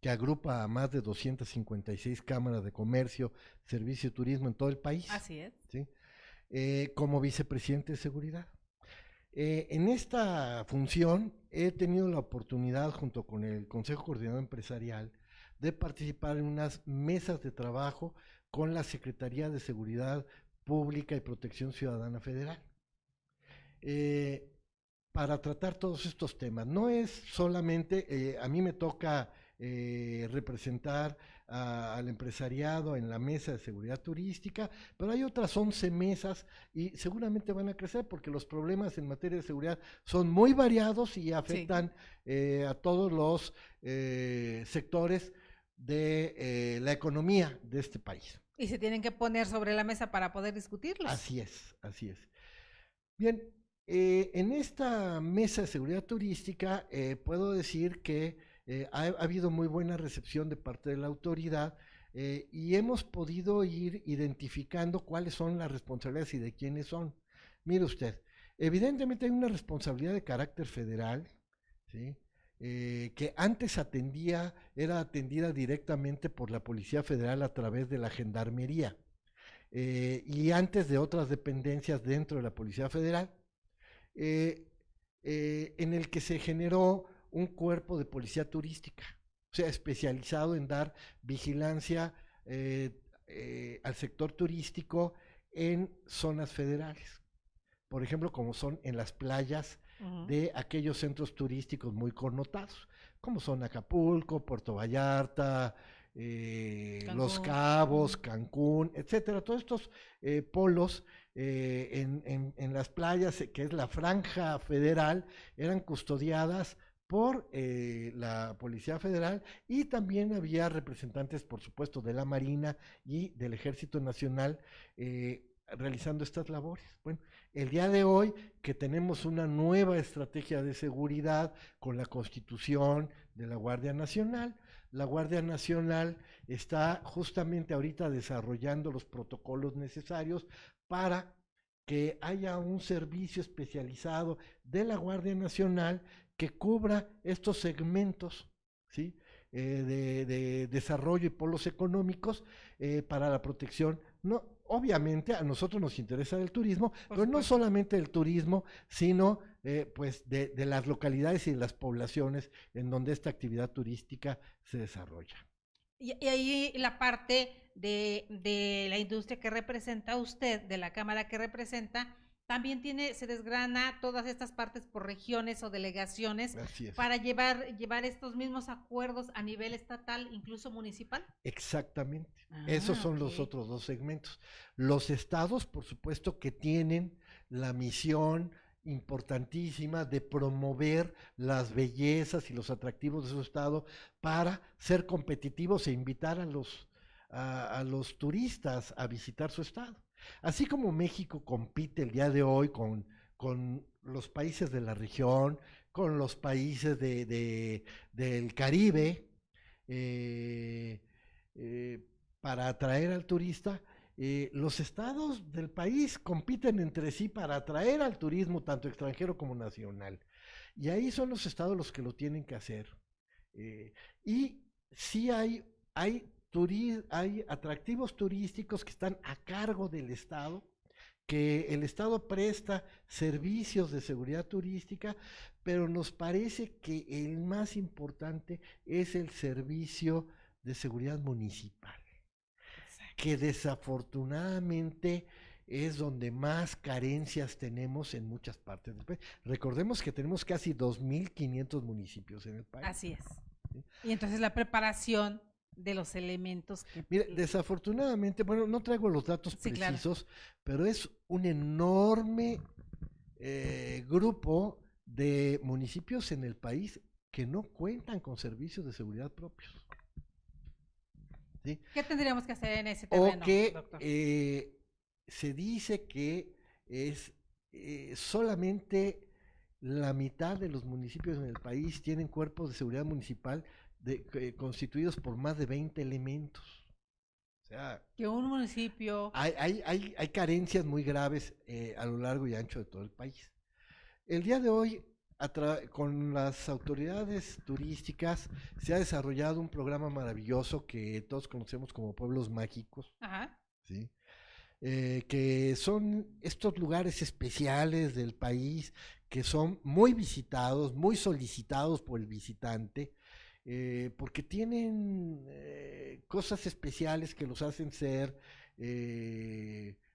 que agrupa a más de 256 cámaras de comercio, servicio y turismo en todo el país. Así es. ¿Sí? Como vicepresidente de seguridad. En esta función he tenido la oportunidad, junto con el Consejo Coordinador Empresarial, de participar en unas mesas de trabajo con la Secretaría de Seguridad Pública y Protección Ciudadana Federal, para tratar todos estos temas. No es solamente, a mí me toca representar al empresariado en la mesa de seguridad turística, pero hay otras 11 mesas y seguramente van a crecer porque los problemas en materia de seguridad son muy variados y afectan a todos los sectores de la economía de este país. Y se tienen que poner sobre la mesa para poder discutirlos. Así es, así es. Bien, en esta mesa de seguridad turística puedo decir que ha habido muy buena recepción de parte de la autoridad y hemos podido ir identificando cuáles son las responsabilidades y de quiénes son. Mire usted, evidentemente hay una responsabilidad de carácter federal, ¿sí? Que antes era atendida directamente por la Policía Federal a través de la Gendarmería y antes de otras dependencias dentro de la Policía Federal, en el que se generó un cuerpo de policía turística, o sea, especializado en dar vigilancia al sector turístico en zonas federales, por ejemplo, como son en las playas de aquellos centros turísticos muy connotados, como son Acapulco, Puerto Vallarta, Los Cabos, Cancún, etcétera. Todos estos polos en las playas, que es la franja federal, eran custodiadas por la Policía Federal y también había representantes, por supuesto, de la Marina y del Ejército Nacional realizando estas labores. Bueno, el día de hoy que tenemos una nueva estrategia de seguridad con la constitución de la Guardia Nacional, la Guardia Nacional está justamente ahorita desarrollando los protocolos necesarios para que haya un servicio especializado de la Guardia Nacional que cubra estos segmentos, ¿sí? De desarrollo y polos económicos para la protección. No, obviamente a nosotros nos interesa el turismo, pero no solamente el turismo, sino pues de las localidades y de las poblaciones en donde esta actividad turística se desarrolla. Y ahí la parte de la industria que representa usted, de la cámara que representa, también se desgrana todas estas partes por regiones o delegaciones para llevar estos mismos acuerdos a nivel estatal, incluso municipal. Exactamente. Esos son los otros dos segmentos. Los estados, por supuesto, que tienen la misión importantísima de promover las bellezas y los atractivos de su estado para ser competitivos e invitar a los turistas a visitar su estado. Así como México compite el día de hoy con los países de la región, con los países del Caribe, para atraer al turista, los estados del país compiten entre sí para atraer al turismo tanto extranjero como nacional. Y ahí son los estados los que lo tienen que hacer. Y sí hay atractivos turísticos que están a cargo del Estado, que el Estado presta servicios de seguridad turística, pero nos parece que el más importante es el servicio de seguridad municipal, que desafortunadamente es donde más carencias tenemos en muchas partes del país. Recordemos que tenemos casi 2.500 municipios en el país. Así es. ¿Sí? Y entonces la preparación de los elementos que... Mire, desafortunadamente, bueno, no traigo los datos precisos, claro, pero es un enorme grupo de municipios en el país que no cuentan con servicios de seguridad propios. ¿Sí? ¿Qué tendríamos que hacer en ese terreno, o que se dice que es solamente la mitad de los municipios en el país tienen cuerpos de seguridad municipal constituidos por más de 20 elementos. O sea, que un municipio... Hay carencias muy graves a lo largo y ancho de todo el país. El día de hoy, con las autoridades turísticas, se ha desarrollado un programa maravilloso que todos conocemos como Pueblos Mágicos. Ajá. ¿Sí? Que son estos lugares especiales del país que son muy visitados, muy solicitados por el visitante, porque tienen cosas especiales que los hacen ser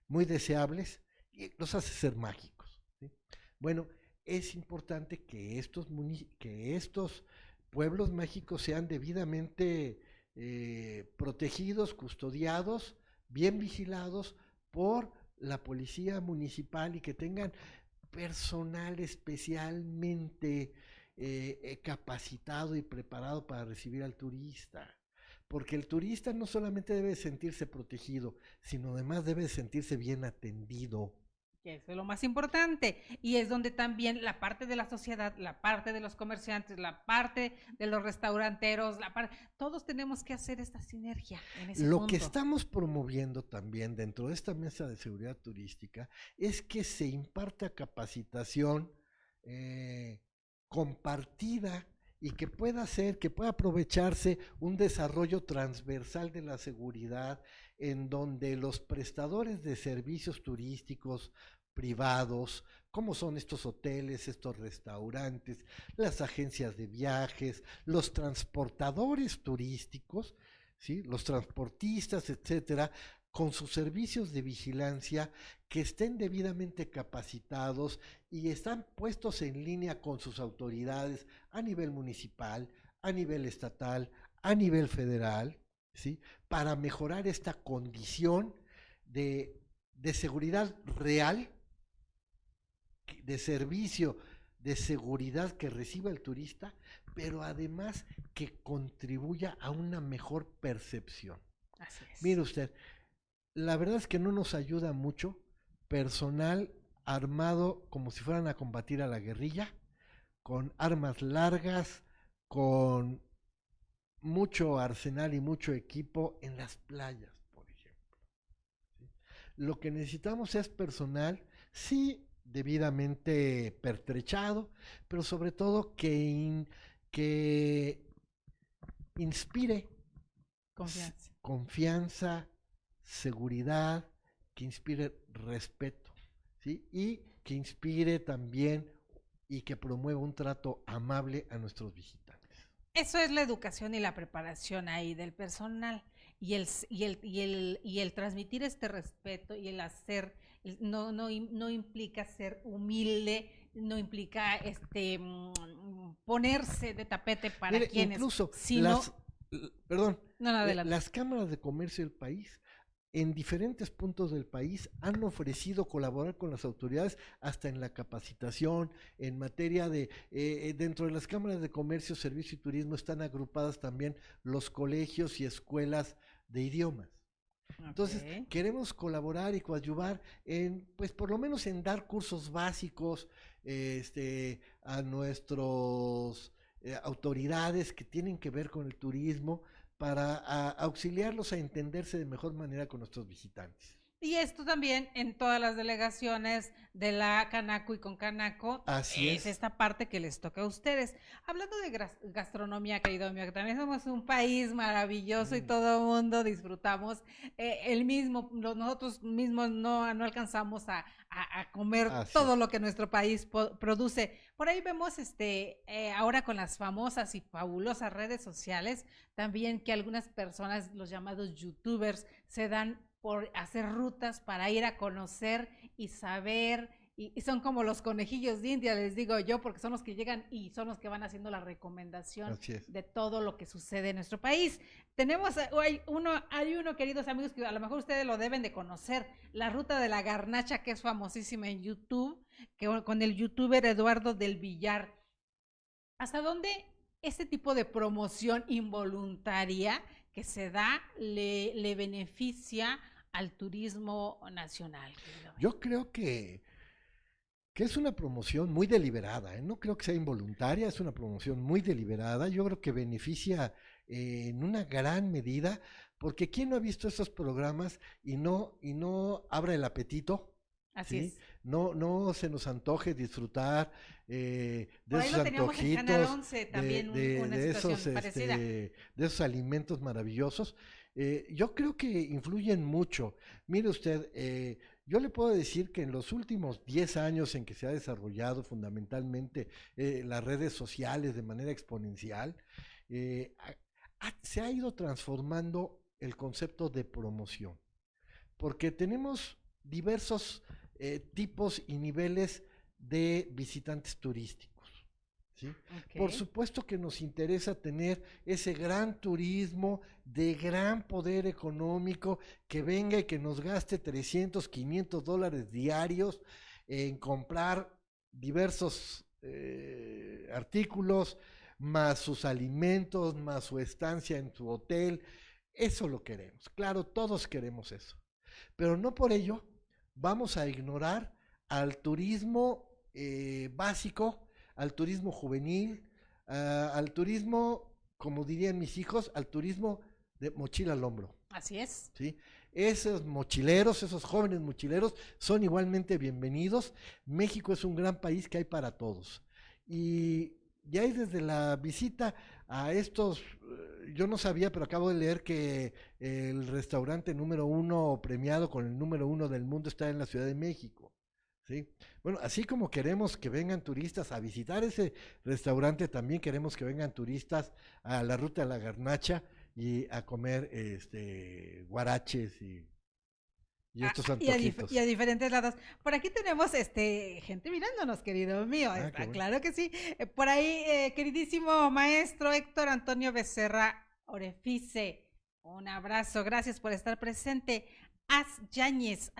muy deseables y los hace ser mágicos. ¿Sí? Bueno, es importante que estos pueblos mágicos sean debidamente protegidos, custodiados, bien vigilados por la policía municipal y que tengan personal especialmente capacitado y preparado para recibir al turista. Porque el turista no solamente debe sentirse protegido, sino además debe sentirse bien atendido. Eso es lo más importante. Y es donde también la parte de la sociedad, la parte de los comerciantes, la parte de los restauranteros, todos tenemos que hacer esta sinergia en ese Lo punto. que estamos promoviendo también dentro de esta mesa de seguridad turística es que se imparta capacitación compartida y que pueda hacer, que pueda aprovecharse un desarrollo transversal de la seguridad en donde los prestadores de servicios turísticos privados, como son estos hoteles, estos restaurantes, las agencias de viajes, los transportadores turísticos, ¿sí? Los transportistas, etcétera, con sus servicios de vigilancia que estén debidamente capacitados y están puestos en línea con sus autoridades a nivel municipal, a nivel estatal, a nivel federal, ¿sí? Para mejorar esta condición de seguridad real, de servicio de seguridad que reciba el turista, pero además que contribuya a una mejor percepción. Así es. Mire usted, la verdad es que no nos ayuda mucho personal armado como si fueran a combatir a la guerrilla, con armas largas, con mucho arsenal y mucho equipo en las playas, por ejemplo. ¿Sí? Lo que necesitamos es personal, sí, debidamente pertrechado, pero sobre todo que inspire confianza, seguridad, que inspire respeto, ¿sí? Y que inspire también y que promueva un trato amable a nuestros visitantes. Eso es la educación y la preparación ahí del personal y el transmitir este respeto y el hacer no implica ser humilde, no implica ponerse de tapete para Mire, quienes, incluso sino las cámaras de comercio del país en diferentes puntos del país han ofrecido colaborar con las autoridades hasta en la capacitación, en materia de, dentro de las cámaras de comercio, servicio y turismo están agrupadas también los colegios y escuelas de idiomas. Entonces, queremos colaborar y coadyuvar en, pues por lo menos en dar cursos básicos a nuestros autoridades que tienen que ver con el turismo, para auxiliarlos a entenderse de mejor manera con nuestros visitantes. Y esto también en todas las delegaciones de la Canaco y con Canaco. Así es esta parte que les toca a ustedes. Hablando de gastronomía, querido mío, que también somos un país maravilloso y todo el mundo disfrutamos nosotros mismos no alcanzamos a comer todo lo que nuestro país produce. Por ahí vemos ahora con las famosas y fabulosas redes sociales, también que algunas personas, los llamados youtubers, se dan por hacer rutas para ir a conocer y saber, y son como los conejillos de India, les digo yo, porque son los que llegan y son los que van haciendo la recomendación de todo lo que sucede en nuestro país. Hay uno, queridos amigos, que a lo mejor ustedes lo deben de conocer, la ruta de la garnacha, que es famosísima en YouTube, con el youtuber Eduardo del Villar. ¿Hasta dónde este tipo de promoción involuntaria que se da le beneficia al turismo nacional? Yo creo que es una promoción muy deliberada, ¿eh? No creo que sea involuntaria, es una promoción muy deliberada. Yo creo que beneficia en una gran medida, porque ¿quién no ha visto estos programas y no abra el apetito? Así es. No se nos antoje disfrutar de esos antojitos, de esos alimentos maravillosos. Yo creo que influyen mucho. Mire usted, yo le puedo decir que en los últimos 10 años en que se ha desarrollado fundamentalmente las redes sociales de manera exponencial, se ha ido transformando el concepto de promoción, porque tenemos diversos tipos y niveles de visitantes turísticos. ¿sí? Por Ok. supuesto que nos interesa tener ese gran turismo de gran poder económico que venga y que nos gaste 300, $500 diarios en comprar diversos artículos, más sus alimentos, más su estancia en su hotel. Eso lo queremos. Claro, todos queremos eso. Pero no por ello vamos a ignorar al turismo básico, al turismo juvenil, al turismo, como dirían mis hijos, al turismo de mochila al hombro. Así es. ¿Sí? Esos mochileros, esos jóvenes mochileros son igualmente bienvenidos. México es un gran país que hay para todos. Y ya desde la visita a estos, yo no sabía, pero acabo de leer que el restaurante número uno premiado con el número uno del mundo está en la Ciudad de México. ¿Sí? Bueno, así como queremos que vengan turistas a visitar ese restaurante, también queremos que vengan turistas a la Ruta de la Garnacha y a comer guaraches y estos Y a antojitos. diferentes lados. Por aquí tenemos gente mirándonos, querido mío. Ah, qué Está bueno. claro que sí. Por ahí, queridísimo maestro Héctor Antonio Becerra Orefice. Un abrazo. Gracias por estar presente. Az Yáñez,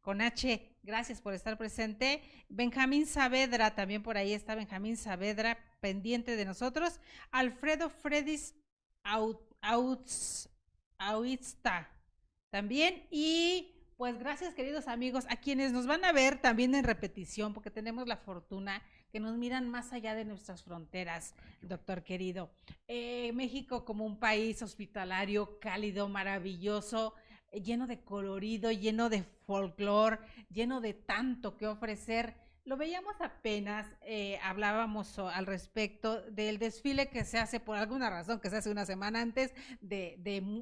con H. Gracias por estar presente. Benjamín Saavedra, también por ahí está Benjamín Saavedra, pendiente de nosotros. Alfredo Fredis Auizta también. Y pues gracias, queridos amigos, a quienes nos van a ver también en repetición, porque tenemos la fortuna que nos miran más allá de nuestras fronteras, doctor querido. México como un país hospitalario, cálido, maravilloso, lleno de colorido, lleno de folclor, lleno de tanto que ofrecer. Lo veíamos apenas, hablábamos al respecto del desfile que se hace por alguna razón, que se hace una semana antes de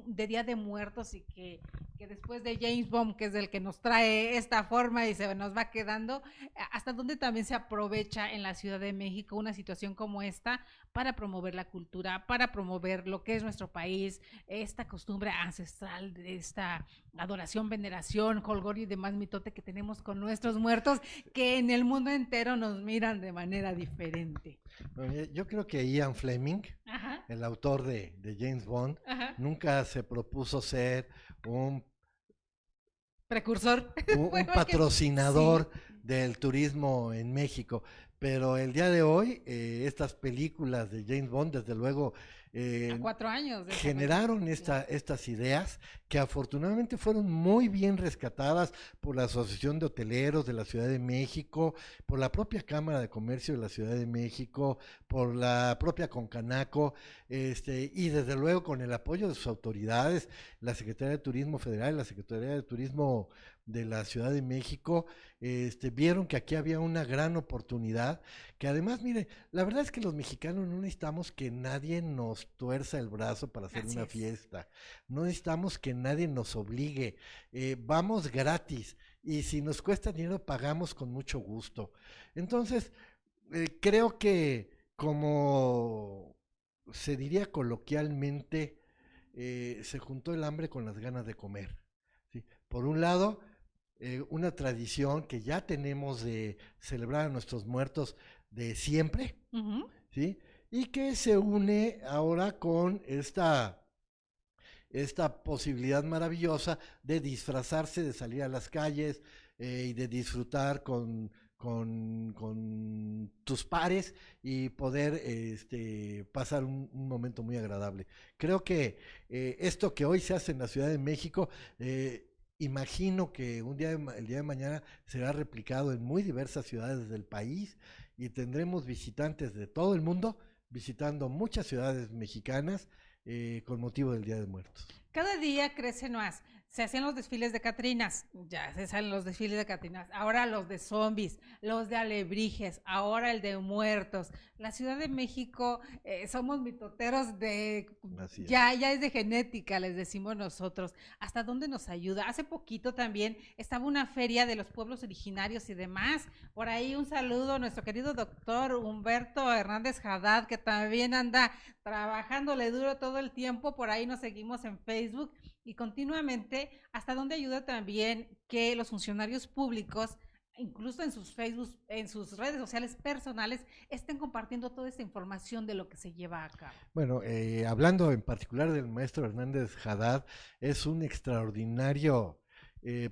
Día de Muertos y que después de James Bond, que es el que nos trae esta forma y se nos va quedando, hasta donde también se aprovecha en la Ciudad de México una situación como esta para promover la cultura, para promover lo que es nuestro país, esta costumbre ancestral de esta adoración, veneración, holgorio y demás mitote que tenemos con nuestros muertos, que en el mundo entero nos miran de manera diferente. Bueno, yo creo que Ian Fleming, Ajá, el autor de James Bond, ajá. nunca se propuso ser un, Precursor. un Sí, patrocinador del turismo en México. Pero el día de hoy, estas películas de James Bond, desde luego, a eh, 4 años de esa fecha. generaron Sí. estas ideas que afortunadamente fueron muy bien rescatadas por la Asociación de Hoteleros de la Ciudad de México, por la propia Cámara de Comercio de la Ciudad de México, por la propia Concanaco, y desde luego con el apoyo de sus autoridades, la Secretaría de Turismo Federal, la Secretaría de Turismo de la Ciudad de México, vieron que aquí había una gran oportunidad, que además, mire, la verdad es que los mexicanos no necesitamos que nadie nos tuerza el brazo para hacer Así una es. fiesta, no necesitamos que nadie nos obligue, vamos gratis y si nos cuesta dinero pagamos con mucho gusto. Entonces, creo que como se diría coloquialmente, se juntó el hambre con las ganas de comer. ¿Sí? Por un lado, una tradición que ya tenemos de celebrar a nuestros muertos de siempre, Ujú. ¿sí? Y que se une ahora con esta posibilidad maravillosa de disfrazarse, de salir a las calles y de disfrutar con tus pares y poder pasar un momento muy agradable. Creo que esto que hoy se hace en la Ciudad de México, imagino que el día de mañana será replicado en muy diversas ciudades del país y tendremos visitantes de todo el mundo visitando muchas ciudades mexicanas con motivo del Día de Muertos. Cada día crece más. Se hacían los desfiles de Catrinas, ya se salen los desfiles de Catrinas, ahora los de zombies, los de alebrijes, ahora el de muertos. La Ciudad de México, somos mitoteros Así es. ya es de genética, les decimos nosotros. ¿Hasta dónde nos ayuda? Hace poquito también estaba una feria de los pueblos originarios y demás. Por ahí un saludo a nuestro querido doctor Humberto Hernández Haddad, que también anda trabajándole duro todo el tiempo. Por ahí nos seguimos en Facebook y continuamente, hasta dónde ayuda también que los funcionarios públicos incluso en sus Facebook, en sus redes sociales personales, estén compartiendo toda esta información de lo que se lleva a cabo. Bueno, hablando en particular del maestro Hernández Haddad, es un extraordinario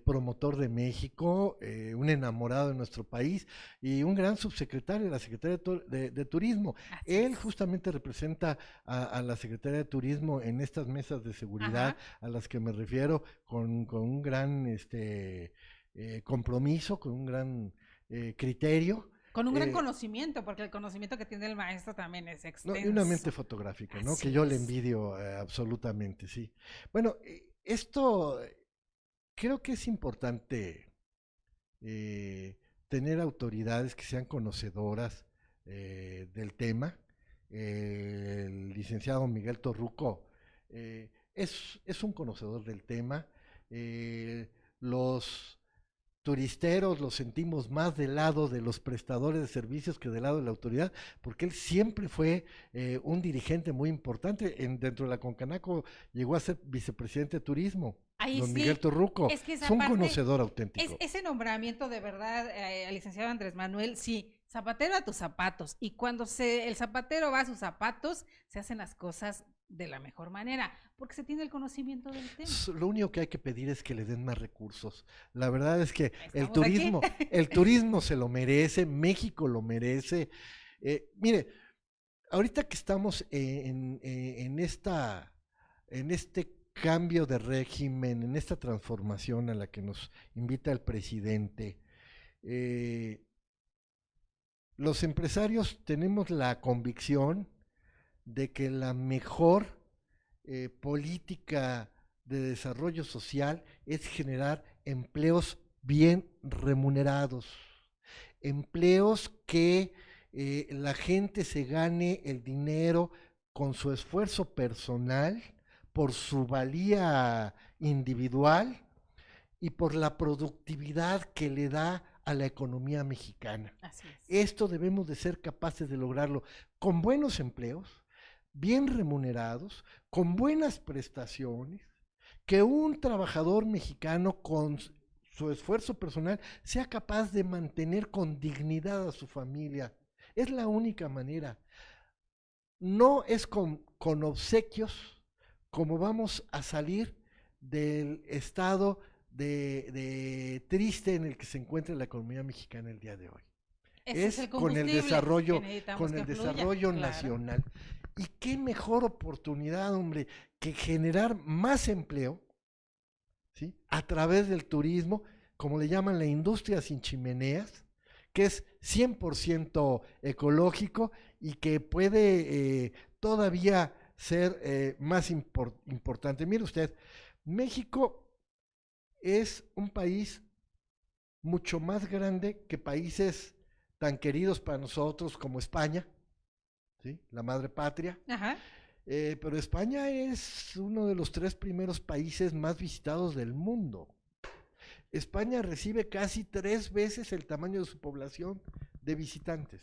promotor de México, un enamorado de nuestro país y un gran subsecretario de la Secretaría de Turismo. Así Él es. justamente representa a la Secretaría de Turismo en estas mesas de seguridad Ajá. a las que me refiero con un gran compromiso, con un gran criterio. Con un gran eh, conocimiento, porque el conocimiento que tiene el maestro también es No, y una mente extenso. fotográfica, ¿no? Que Así yo le es. envidio absolutamente, sí. Bueno, esto creo que es importante eh, tener autoridades que sean conocedoras del tema. El licenciado Miguel Torruco es un conocedor del tema. Los turisteros lo sentimos más del lado de los prestadores de servicios que del lado de la autoridad, porque él siempre fue un dirigente muy importante. Dentro de la Concanaco llegó a ser vicepresidente de turismo. Ahí Don Miguel sí, Torruco es que es esa un parte, conocedor auténtico. ese nombramiento de verdad, al licenciado Andrés Manuel, sí, zapatero a tus zapatos. Y cuando el zapatero va a sus zapatos, se hacen las cosas de la mejor manera, porque se tiene el conocimiento del tema. Lo único que hay que pedir es que le den más recursos. La verdad es que Estamos aquí. el turismo se lo merece, México lo merece. Mire, ahorita que estamos en este cambio de régimen, en esta transformación a la que nos invita el presidente, eh, los empresarios tenemos la convicción de que la mejor política de desarrollo social es generar empleos bien remunerados, empleos que la gente se gane el dinero con su esfuerzo personal, por su valía individual y por la productividad que le da a la economía mexicana. Así es. Esto debemos de ser capaces de lograrlo con buenos empleos, bien remunerados, con buenas prestaciones, que un trabajador mexicano con su esfuerzo personal sea capaz de mantener con dignidad a su familia. Es la única manera. No es con obsequios como vamos a salir del estado de triste en el que se encuentra la economía mexicana el día de hoy. Ese es Es el combustible que necesitamos que fluya, claro. nacional. Y qué mejor oportunidad, hombre, que generar más empleo, ¿sí? A través del turismo, como le llaman la industria sin chimeneas, que es 100% ecológico y que puede todavía ser más importante. Mire usted, México es un país mucho más grande que países tan queridos para nosotros como España, ¿sí? La madre patria. Ajá. Pero España es uno de los 3 primeros países más visitados del mundo. España recibe casi 3 veces el tamaño de su población de visitantes.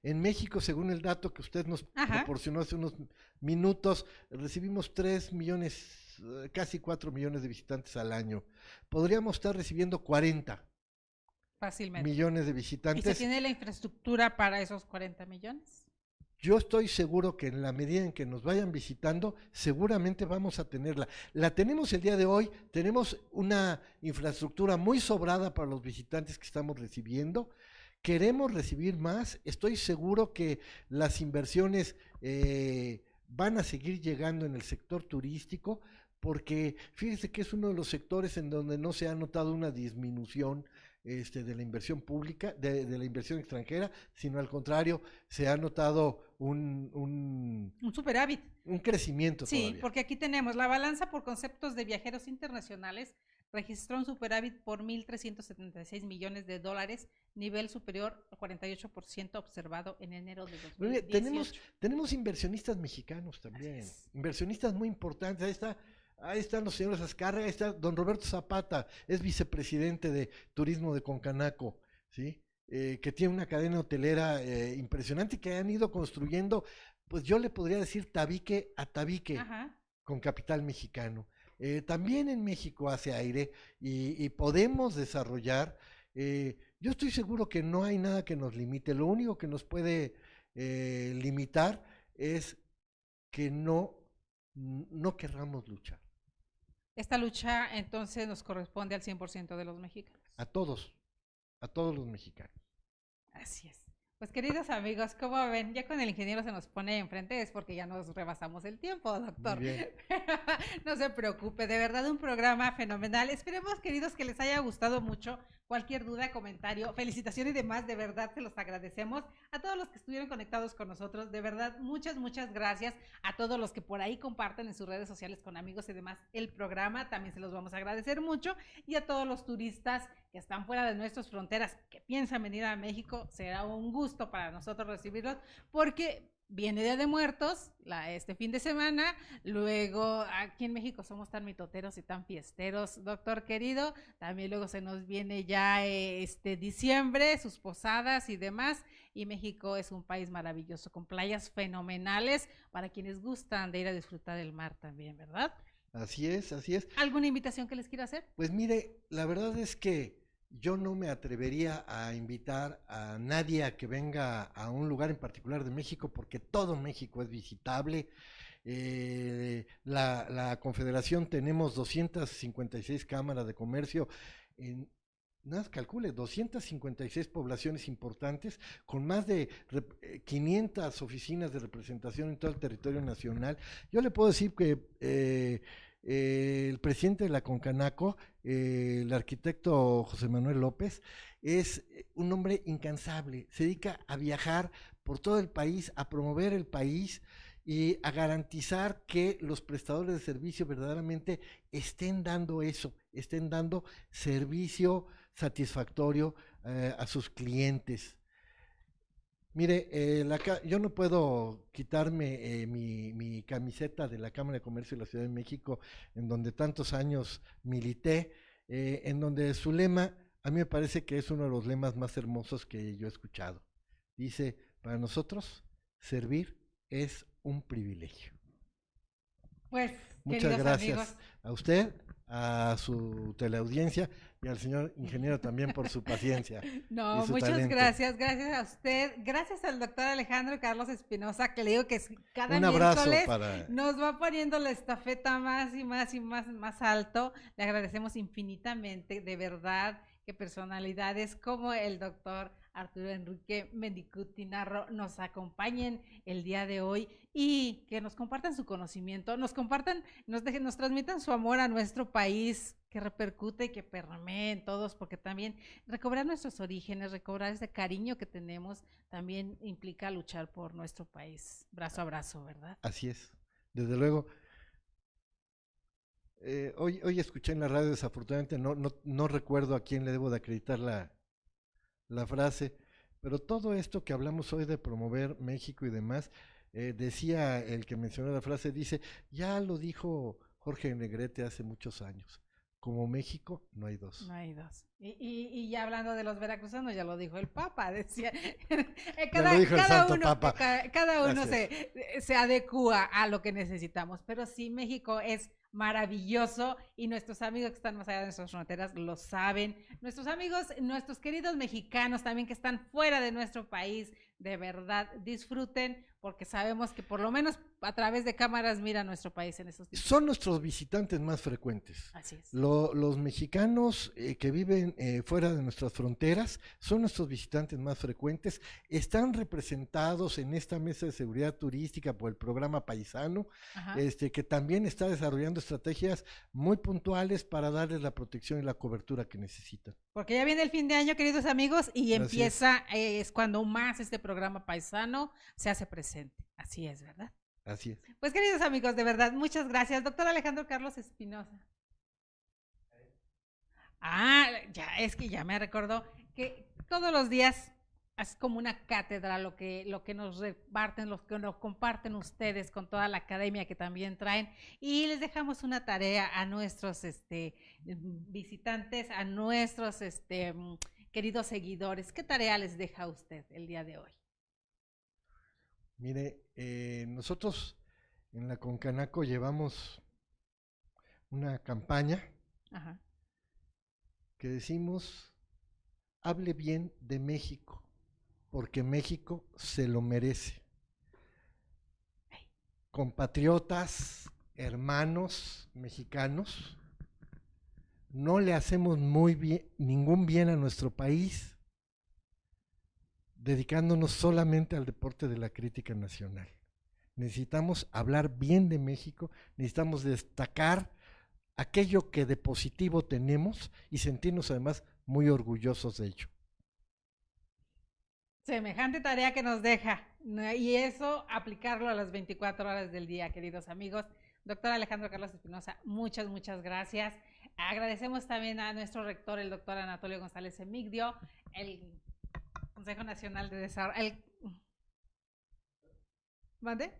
En México, según el dato que usted nos proporcionó hace unos minutos, recibimos 3 millones, casi 4 millones de visitantes al año. Podríamos estar recibiendo 40 fácilmente millones de visitantes. ¿Y se tiene la infraestructura para esos 40 millones? Yo estoy seguro que en la medida en que nos vayan visitando, seguramente vamos a tenerla. La tenemos el día de hoy, tenemos una infraestructura muy sobrada para los visitantes que estamos recibiendo. Queremos recibir más, estoy seguro que las inversiones van a seguir llegando en el sector turístico, porque fíjese que es uno de los sectores en donde no se ha notado una disminución de la inversión pública, de la inversión extranjera, sino al contrario, se ha notado un superávit. Un crecimiento sí, todavía. Porque aquí tenemos la balanza por conceptos de viajeros internacionales, registró un superávit por 1.376 millones de dólares, nivel superior al 48% observado en enero de 2018. Tenemos inversionistas mexicanos también, inversionistas muy importantes. Ahí están los señores Azcárraga, ahí está don Roberto Zapata, es vicepresidente de Turismo de Concanaco, ¿sí? Que tiene una cadena hotelera impresionante y que han ido construyendo, pues yo le podría decir tabique a tabique. Ajá. Con capital mexicano. También en México hace aire y podemos desarrollar Yo estoy seguro que no hay nada que nos limite. Lo único que nos puede limitar es que no querramos luchar. Esta lucha entonces nos corresponde al 100% de los mexicanos. A todos los mexicanos. Así es. Pues queridos amigos, ¿cómo ven? Ya con el ingeniero se nos pone enfrente, es porque ya nos rebasamos el tiempo, doctor. Muy bien. No se preocupe, de verdad un programa fenomenal. Esperemos, queridos, que les haya gustado mucho. Cualquier duda, comentario, felicitación y demás, de verdad se los agradecemos. A todos los que estuvieron conectados con nosotros, de verdad, muchas gracias. A todos los que por ahí comparten en sus redes sociales con amigos y demás el programa, también se los vamos a agradecer mucho. Y a todos los turistas que están fuera de nuestras fronteras, que piensan venir a México, será un gusto para nosotros recibirlos, porque viene Día de Muertos este fin de semana. Luego aquí en México somos tan mitoteros y tan fiesteros, doctor querido. También luego se nos viene ya diciembre, sus posadas y demás. Y México es un país maravilloso, con playas fenomenales para quienes gustan de ir a disfrutar del mar también, ¿verdad? Así es, así es. ¿Alguna invitación que les quiera hacer? Pues mire, la verdad es que yo no me atrevería a invitar a nadie a que venga a un lugar en particular de México, porque todo México es visitable. La Confederación tenemos 256 cámaras de comercio, nada, calcule, 256 poblaciones importantes, con más de 500 oficinas de representación en todo el territorio nacional. Yo le puedo decir que el presidente de la Concanaco, el arquitecto José Manuel López, es un hombre incansable, se dedica a viajar por todo el país, a promover el país y a garantizar que los prestadores de servicio verdaderamente estén dando eso, estén dando servicio satisfactorio a sus clientes. Mire, yo no puedo quitarme mi camiseta de la Cámara de Comercio de la Ciudad de México, en donde tantos años milité, en donde su lema, a mí me parece que es uno de los lemas más hermosos que yo he escuchado. Dice, para nosotros, servir es un privilegio. Pues, muchas gracias a usted, a su teleaudiencia y al señor ingeniero también por su paciencia. No, muchas talento. Gracias a usted, gracias al doctor Alejandro Carlos Espinosa, que le digo que cada miércoles nos va poniendo la estafeta más y más alto. Le agradecemos infinitamente, de verdad, que personalidades como el doctor Arturo Enrique Mendicuti Narro nos acompañen el día de hoy y que nos compartan su conocimiento, nos transmitan su amor a nuestro país, que repercute y que permee en todos, porque también recobrar nuestros orígenes, recobrar ese cariño que tenemos, también implica luchar por nuestro país, brazo a brazo, ¿verdad? Así es, desde luego. Hoy escuché en la radio, desafortunadamente no recuerdo a quién le debo de acreditar la frase, pero todo esto que hablamos hoy de promover México y demás, decía el que mencionó la frase, dice, ya lo dijo Jorge Negrete hace muchos años, como México no hay dos. No hay dos. Y ya hablando de los veracruzanos, ya lo dijo el Papa, decía, cada uno se adecúa a lo que necesitamos, pero sí, México es maravilloso y nuestros amigos que están más allá de nuestras fronteras lo saben, nuestros amigos, nuestros queridos mexicanos también que están fuera de nuestro país, de verdad disfruten, porque sabemos que por lo menos a través de cámaras mira nuestro país en esos tiempos. Son nuestros visitantes más frecuentes. Así es. Los mexicanos que viven fuera de nuestras fronteras son nuestros visitantes más frecuentes, están representados en esta mesa de seguridad turística por el programa Paisano, que también está desarrollando estrategias muy puntuales para darles la protección y la cobertura que necesitan. Porque ya viene el fin de año, queridos amigos, y empieza, es cuando más este programa Paisano se hace presente. Así es, ¿verdad? Así es. Pues queridos amigos, de verdad, muchas gracias. Doctor Alejandro Carlos Espinosa. Ya me recordó que todos los días es como una cátedra lo que nos reparten, lo que nos comparten ustedes con toda la academia que también traen, y les dejamos una tarea a nuestros visitantes, a nuestros queridos seguidores. ¿Qué tarea les deja usted el día de hoy? Mire, nosotros en la Concanaco llevamos una campaña que decimos hable bien de México, porque México se lo merece. Compatriotas, hermanos mexicanos, no le hacemos ningún bien a nuestro país dedicándonos solamente al deporte de la crítica nacional. Necesitamos hablar bien de México, necesitamos destacar aquello que de positivo tenemos y sentirnos además muy orgullosos de ello. Semejante tarea que nos deja, ¿no? Y eso aplicarlo a las 24 horas del día, queridos amigos. Doctor Alejandro Carlos Espinosa, muchas gracias. Agradecemos también a nuestro rector, el doctor Anatolio González Emigdio, el Consejo Nacional de Desarrollo. ¿Mande?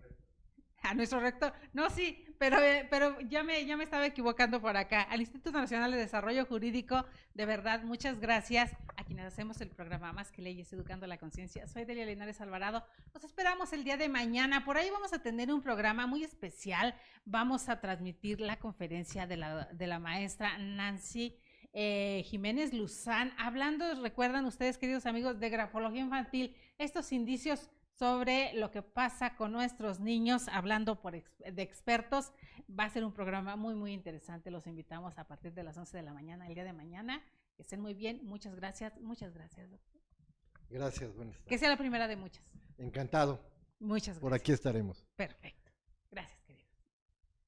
A nuestro rector. No, sí, pero ya me estaba equivocando por acá. Al Instituto Nacional de Desarrollo Jurídico, de verdad, muchas gracias a quienes hacemos el programa Más que Leyes, Educando la Conciencia. Soy Delia Linares Alvarado. Los esperamos el día de mañana. Por ahí vamos a tener un programa muy especial. Vamos a transmitir la conferencia de la maestra Nancy Jiménez Luzán, hablando, recuerdan ustedes, queridos amigos, de grafología infantil, estos indicios sobre lo que pasa con nuestros niños, hablando de expertos. Va a ser un programa muy interesante. Los invitamos a partir de las 11 de la mañana, el día de mañana. Que estén muy bien. Muchas gracias, doctor. Gracias, buenas tardes. Que sea la primera de muchas. Encantado. Muchas gracias. Por aquí estaremos. Perfecto. Gracias.